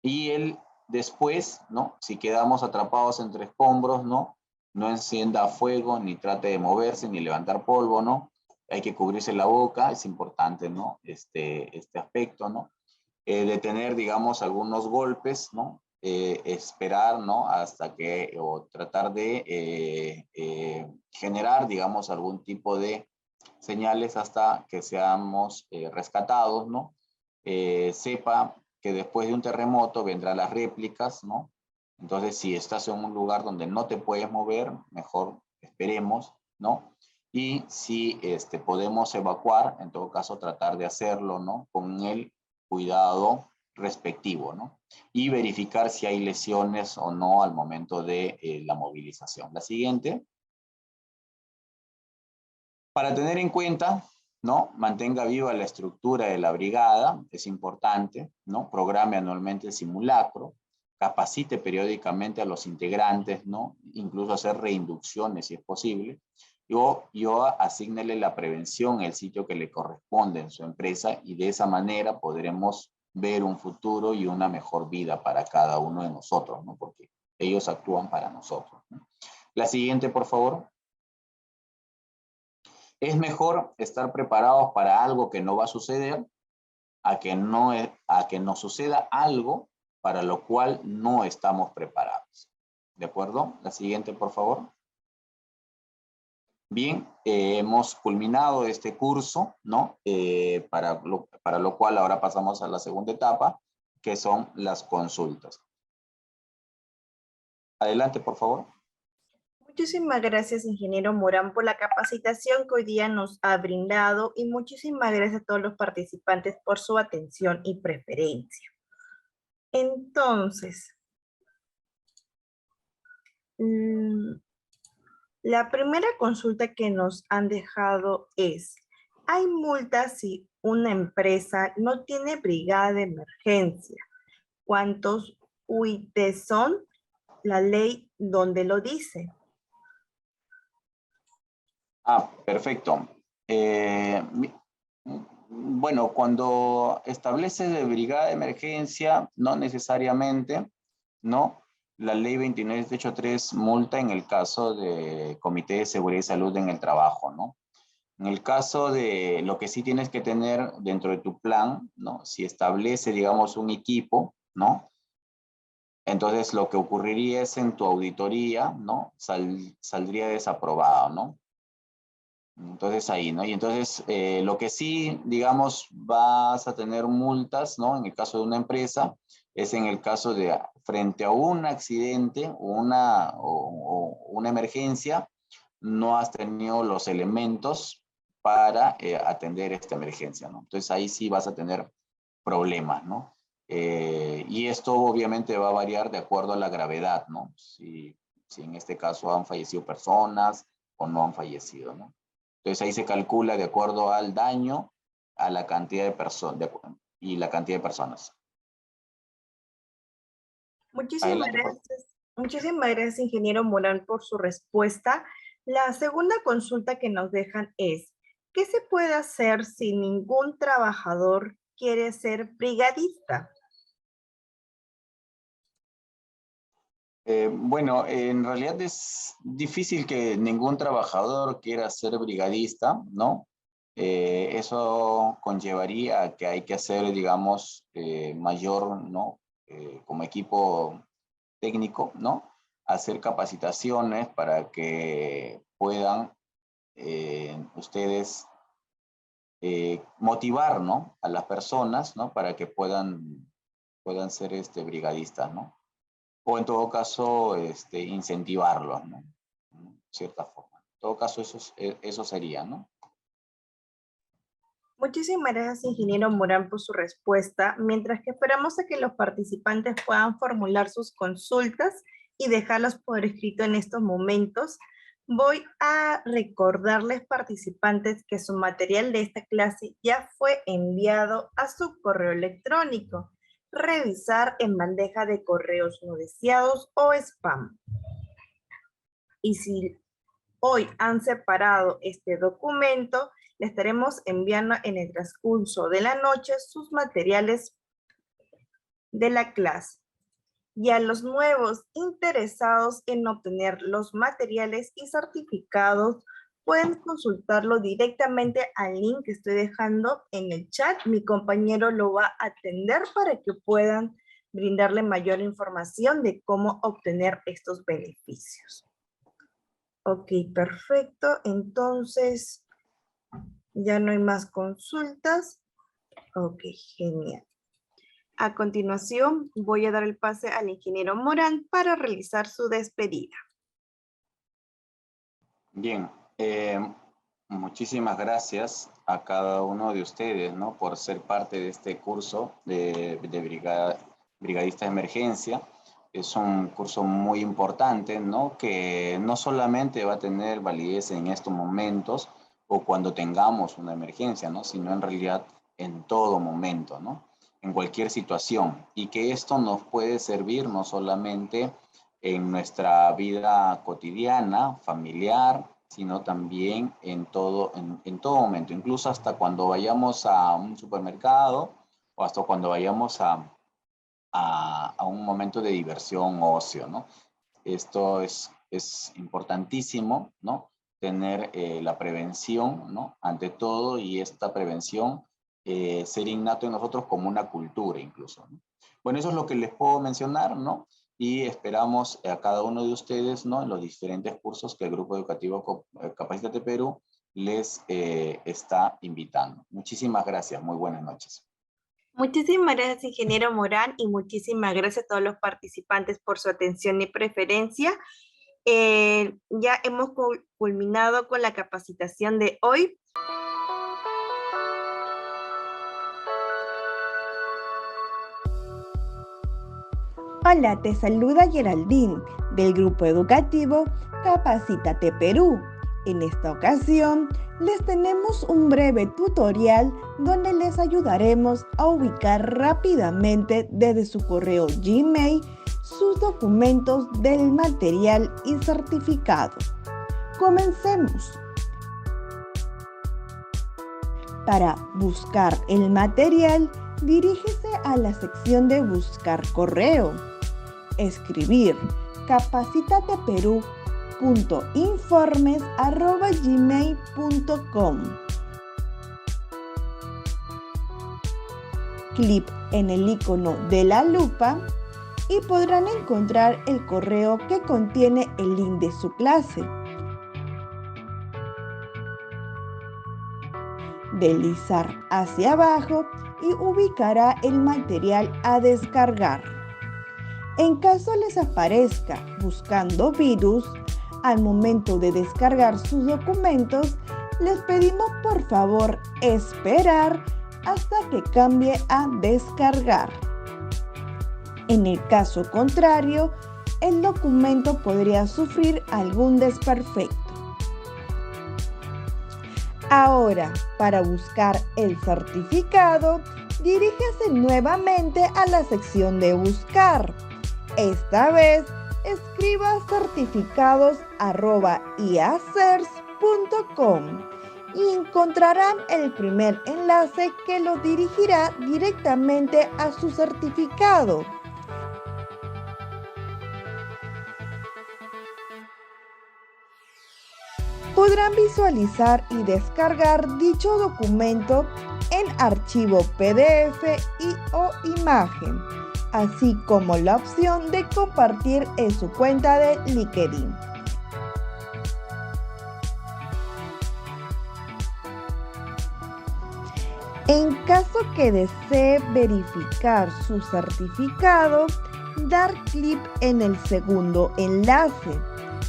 Y después, ¿no?, si quedamos atrapados entre escombros, ¿no?, no encienda fuego, ni trate de moverse, ni levantar polvo, ¿no? Hay que cubrirse la boca, es importante, ¿no?, este aspecto, ¿no? Detener, digamos, algunos golpes, ¿no? Esperar, ¿no?, hasta que, o tratar de generar, digamos, algún tipo de señales hasta que seamos rescatados, ¿no? Sepa que después de un terremoto vendrán las réplicas, ¿no? Entonces, si estás en un lugar donde no te puedes mover, mejor esperemos, ¿no? Y si podemos evacuar, en todo caso, tratar de hacerlo, ¿no?, con el cuidado respectivo, ¿no? Y verificar si hay lesiones o no al momento de la movilización. La siguiente. Para tener en cuenta, ¿no?, mantenga viva la estructura de la brigada, es importante, ¿no? Programe anualmente el simulacro, capacite periódicamente a los integrantes, ¿no? Incluso hacer reinducciones si es posible. Yo asígnele la prevención en el sitio que le corresponde en su empresa, y de esa manera podremos ver un futuro y una mejor vida para cada uno de nosotros, ¿no? Porque ellos actúan para nosotros, ¿no? La siguiente, por favor. Es mejor estar preparados para algo que no va a suceder a que nos suceda algo para lo cual no estamos preparados. ¿De acuerdo? La siguiente, por favor. Bien, hemos culminado este curso, ¿no? Para lo cual ahora pasamos a la segunda etapa, que son las consultas. Adelante, por favor. Muchísimas gracias, ingeniero Morán, por la capacitación que hoy día nos ha brindado, y muchísimas gracias a todos los participantes por su atención y preferencia. Entonces, la primera consulta que nos han dejado es: ¿hay multas si una empresa no tiene brigada de emergencia? ¿Cuántos UIT son? La ley, ¿dónde lo dice? Perfecto. Bueno, cuando establece de brigada de emergencia, no necesariamente, ¿no? La ley 29783 multa en el caso de Comité de Seguridad y Salud en el Trabajo, ¿no? En el caso de lo que sí tienes que tener dentro de tu plan, ¿no? Si establece, digamos, un equipo, ¿no? Entonces lo que ocurriría es en tu auditoría, ¿no? Saldría desaprobado, ¿no? Entonces ahí, ¿no? Y entonces lo que sí, digamos, vas a tener multas, ¿no? En el caso de una empresa, es en el caso de frente a un accidente o una emergencia, no has tenido los elementos para atender esta emergencia, ¿no? Entonces ahí sí vas a tener problemas, ¿no? Y esto obviamente va a variar de acuerdo a la gravedad, ¿no? Si si en este caso han fallecido personas o no han fallecido, ¿no? Entonces ahí se calcula de acuerdo al daño, a la cantidad de personas y la cantidad de personas. Muchísimas Adelante, pues. gracias. Muchísimas gracias, ingeniero Morán, por su respuesta. La segunda consulta que nos dejan es, ¿qué se puede hacer si ningún trabajador quiere ser brigadista? Bueno, en realidad es difícil que ningún trabajador quiera ser brigadista, ¿no? Eso conllevaría a que hay que hacer, digamos, mayor, ¿no? Como equipo técnico, ¿no? Hacer capacitaciones para que puedan ustedes motivar, ¿no? A las personas, ¿no? Para que puedan ser brigadistas, ¿no? O en todo caso, incentivarlos, ¿no? De cierta forma. En todo caso, eso sería, ¿no? Muchísimas gracias, ingeniero Morán, por su respuesta. Mientras que esperamos a que los participantes puedan formular sus consultas y dejarlas por escrito en estos momentos, voy a recordarles, participantes, que su material de esta clase ya fue enviado a su correo electrónico. Revisar en bandeja de correos no deseados o spam. Y si hoy han separado este documento, le estaremos enviando en el transcurso de la noche sus materiales de la clase. Y a los nuevos interesados en obtener los materiales y certificados, pueden consultarlo directamente al link que estoy dejando en el chat. Mi compañero lo va a atender para que puedan brindarle mayor información de cómo obtener estos beneficios. Ok, perfecto. Entonces, ya no hay más consultas. Ok, genial. A continuación, voy a dar el pase al ingeniero Morán para realizar su despedida. Bien, muchísimas gracias a cada uno de ustedes, ¿no? Por ser parte de este curso de brigadista de emergencia. Es un curso muy importante, ¿no? Que no solamente va a tener validez en estos momentos o cuando tengamos una emergencia, ¿no? Sino en realidad en todo momento, ¿no? En cualquier situación. Y que esto nos puede servir no solamente en nuestra vida cotidiana, familiar, sino también en todo momento, incluso hasta cuando vayamos a un supermercado o hasta cuando vayamos a un momento de diversión o ocio, ¿no? Esto es importantísimo, ¿no? Tener la prevención, ¿no? Ante todo, y esta prevención ser innato en nosotros como una cultura incluso, ¿no? Bueno, eso es lo que les puedo mencionar, ¿no? Y esperamos a cada uno de ustedes, ¿no? En los diferentes cursos que el Grupo Educativo Capacítate Perú les está invitando. Muchísimas gracias. Muy buenas noches. Muchísimas gracias, ingeniero Morán, y muchísimas gracias a todos los participantes por su atención y preferencia. Ya hemos culminado con la capacitación de hoy. Hola, te saluda Geraldine del Grupo Educativo Capacítate Perú. En esta ocasión les tenemos un breve tutorial donde les ayudaremos a ubicar rápidamente desde su correo Gmail sus documentos del material y certificado. Comencemos. Para buscar el material, dirígese a la sección de Buscar correo. Escribir capacitateperú.informes@gmail.com. Clic en el icono de la lupa y podrán encontrar el correo que contiene el link de su clase. Deslizar hacia abajo y ubicará el material a descargar. En caso les aparezca buscando virus, al momento de descargar sus documentos, les pedimos por favor esperar hasta que cambie a descargar. En el caso contrario, el documento podría sufrir algún desperfecto. Ahora, para buscar el certificado, dirígese nuevamente a la sección de buscar. Esta vez, escriba certificados@iacers.com y encontrarán el primer enlace que lo dirigirá directamente a su certificado. Podrán visualizar y descargar dicho documento en archivo PDF o imagen, así como la opción de compartir en su cuenta de LinkedIn. En caso que desee verificar su certificado, dar clic en el segundo enlace,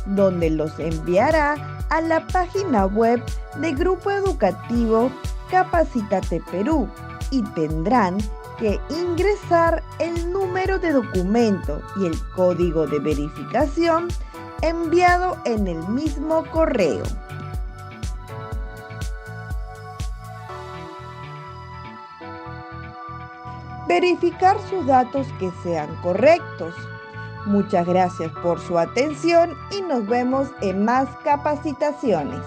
donde los enviará a la página web del Grupo Educativo Capacítate Perú y tendrán que ingresar el número de documento y el código de verificación enviado en el mismo correo. Verificar sus datos que sean correctos. Muchas gracias por su atención y nos vemos en más capacitaciones.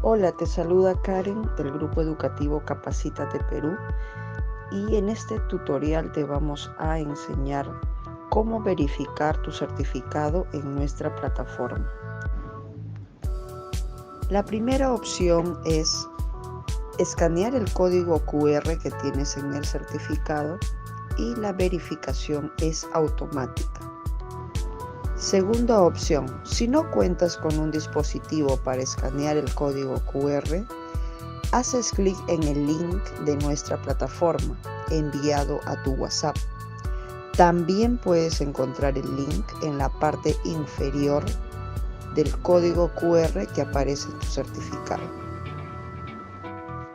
Hola, te saluda Karen del Grupo Educativo Capacítate Perú y en este tutorial te vamos a enseñar cómo verificar tu certificado en nuestra plataforma. La primera opción es escanear el código QR que tienes en el certificado y la verificación es automática. Segunda opción, si no cuentas con un dispositivo para escanear el código QR, haces clic en el link de nuestra plataforma enviado a tu WhatsApp. También puedes encontrar el link en la parte inferior del código QR que aparece en tu certificado.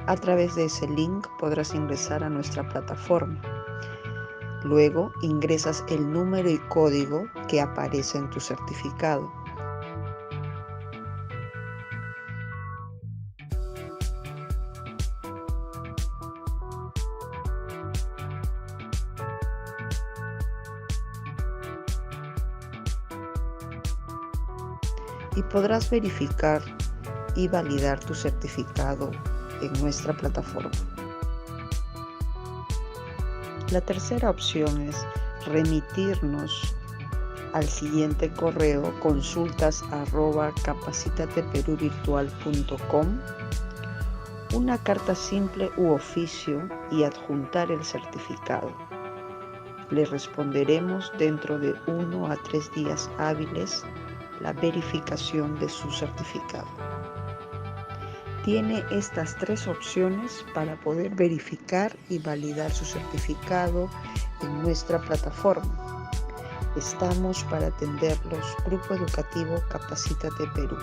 A través de ese link podrás ingresar a nuestra plataforma. Luego ingresas el número y código que aparece en tu certificado. Y podrás verificar y validar tu certificado en nuestra plataforma. La tercera opción es remitirnos al siguiente correo consultas@capacitateperuvirtual.com una carta simple u oficio y adjuntar el certificado. Le responderemos dentro de 1 a 3 días hábiles la verificación de su certificado. Tiene estas 3 opciones para poder verificar y validar su certificado en nuestra plataforma. Estamos para atenderlos. Grupo Educativo Capacítate Perú.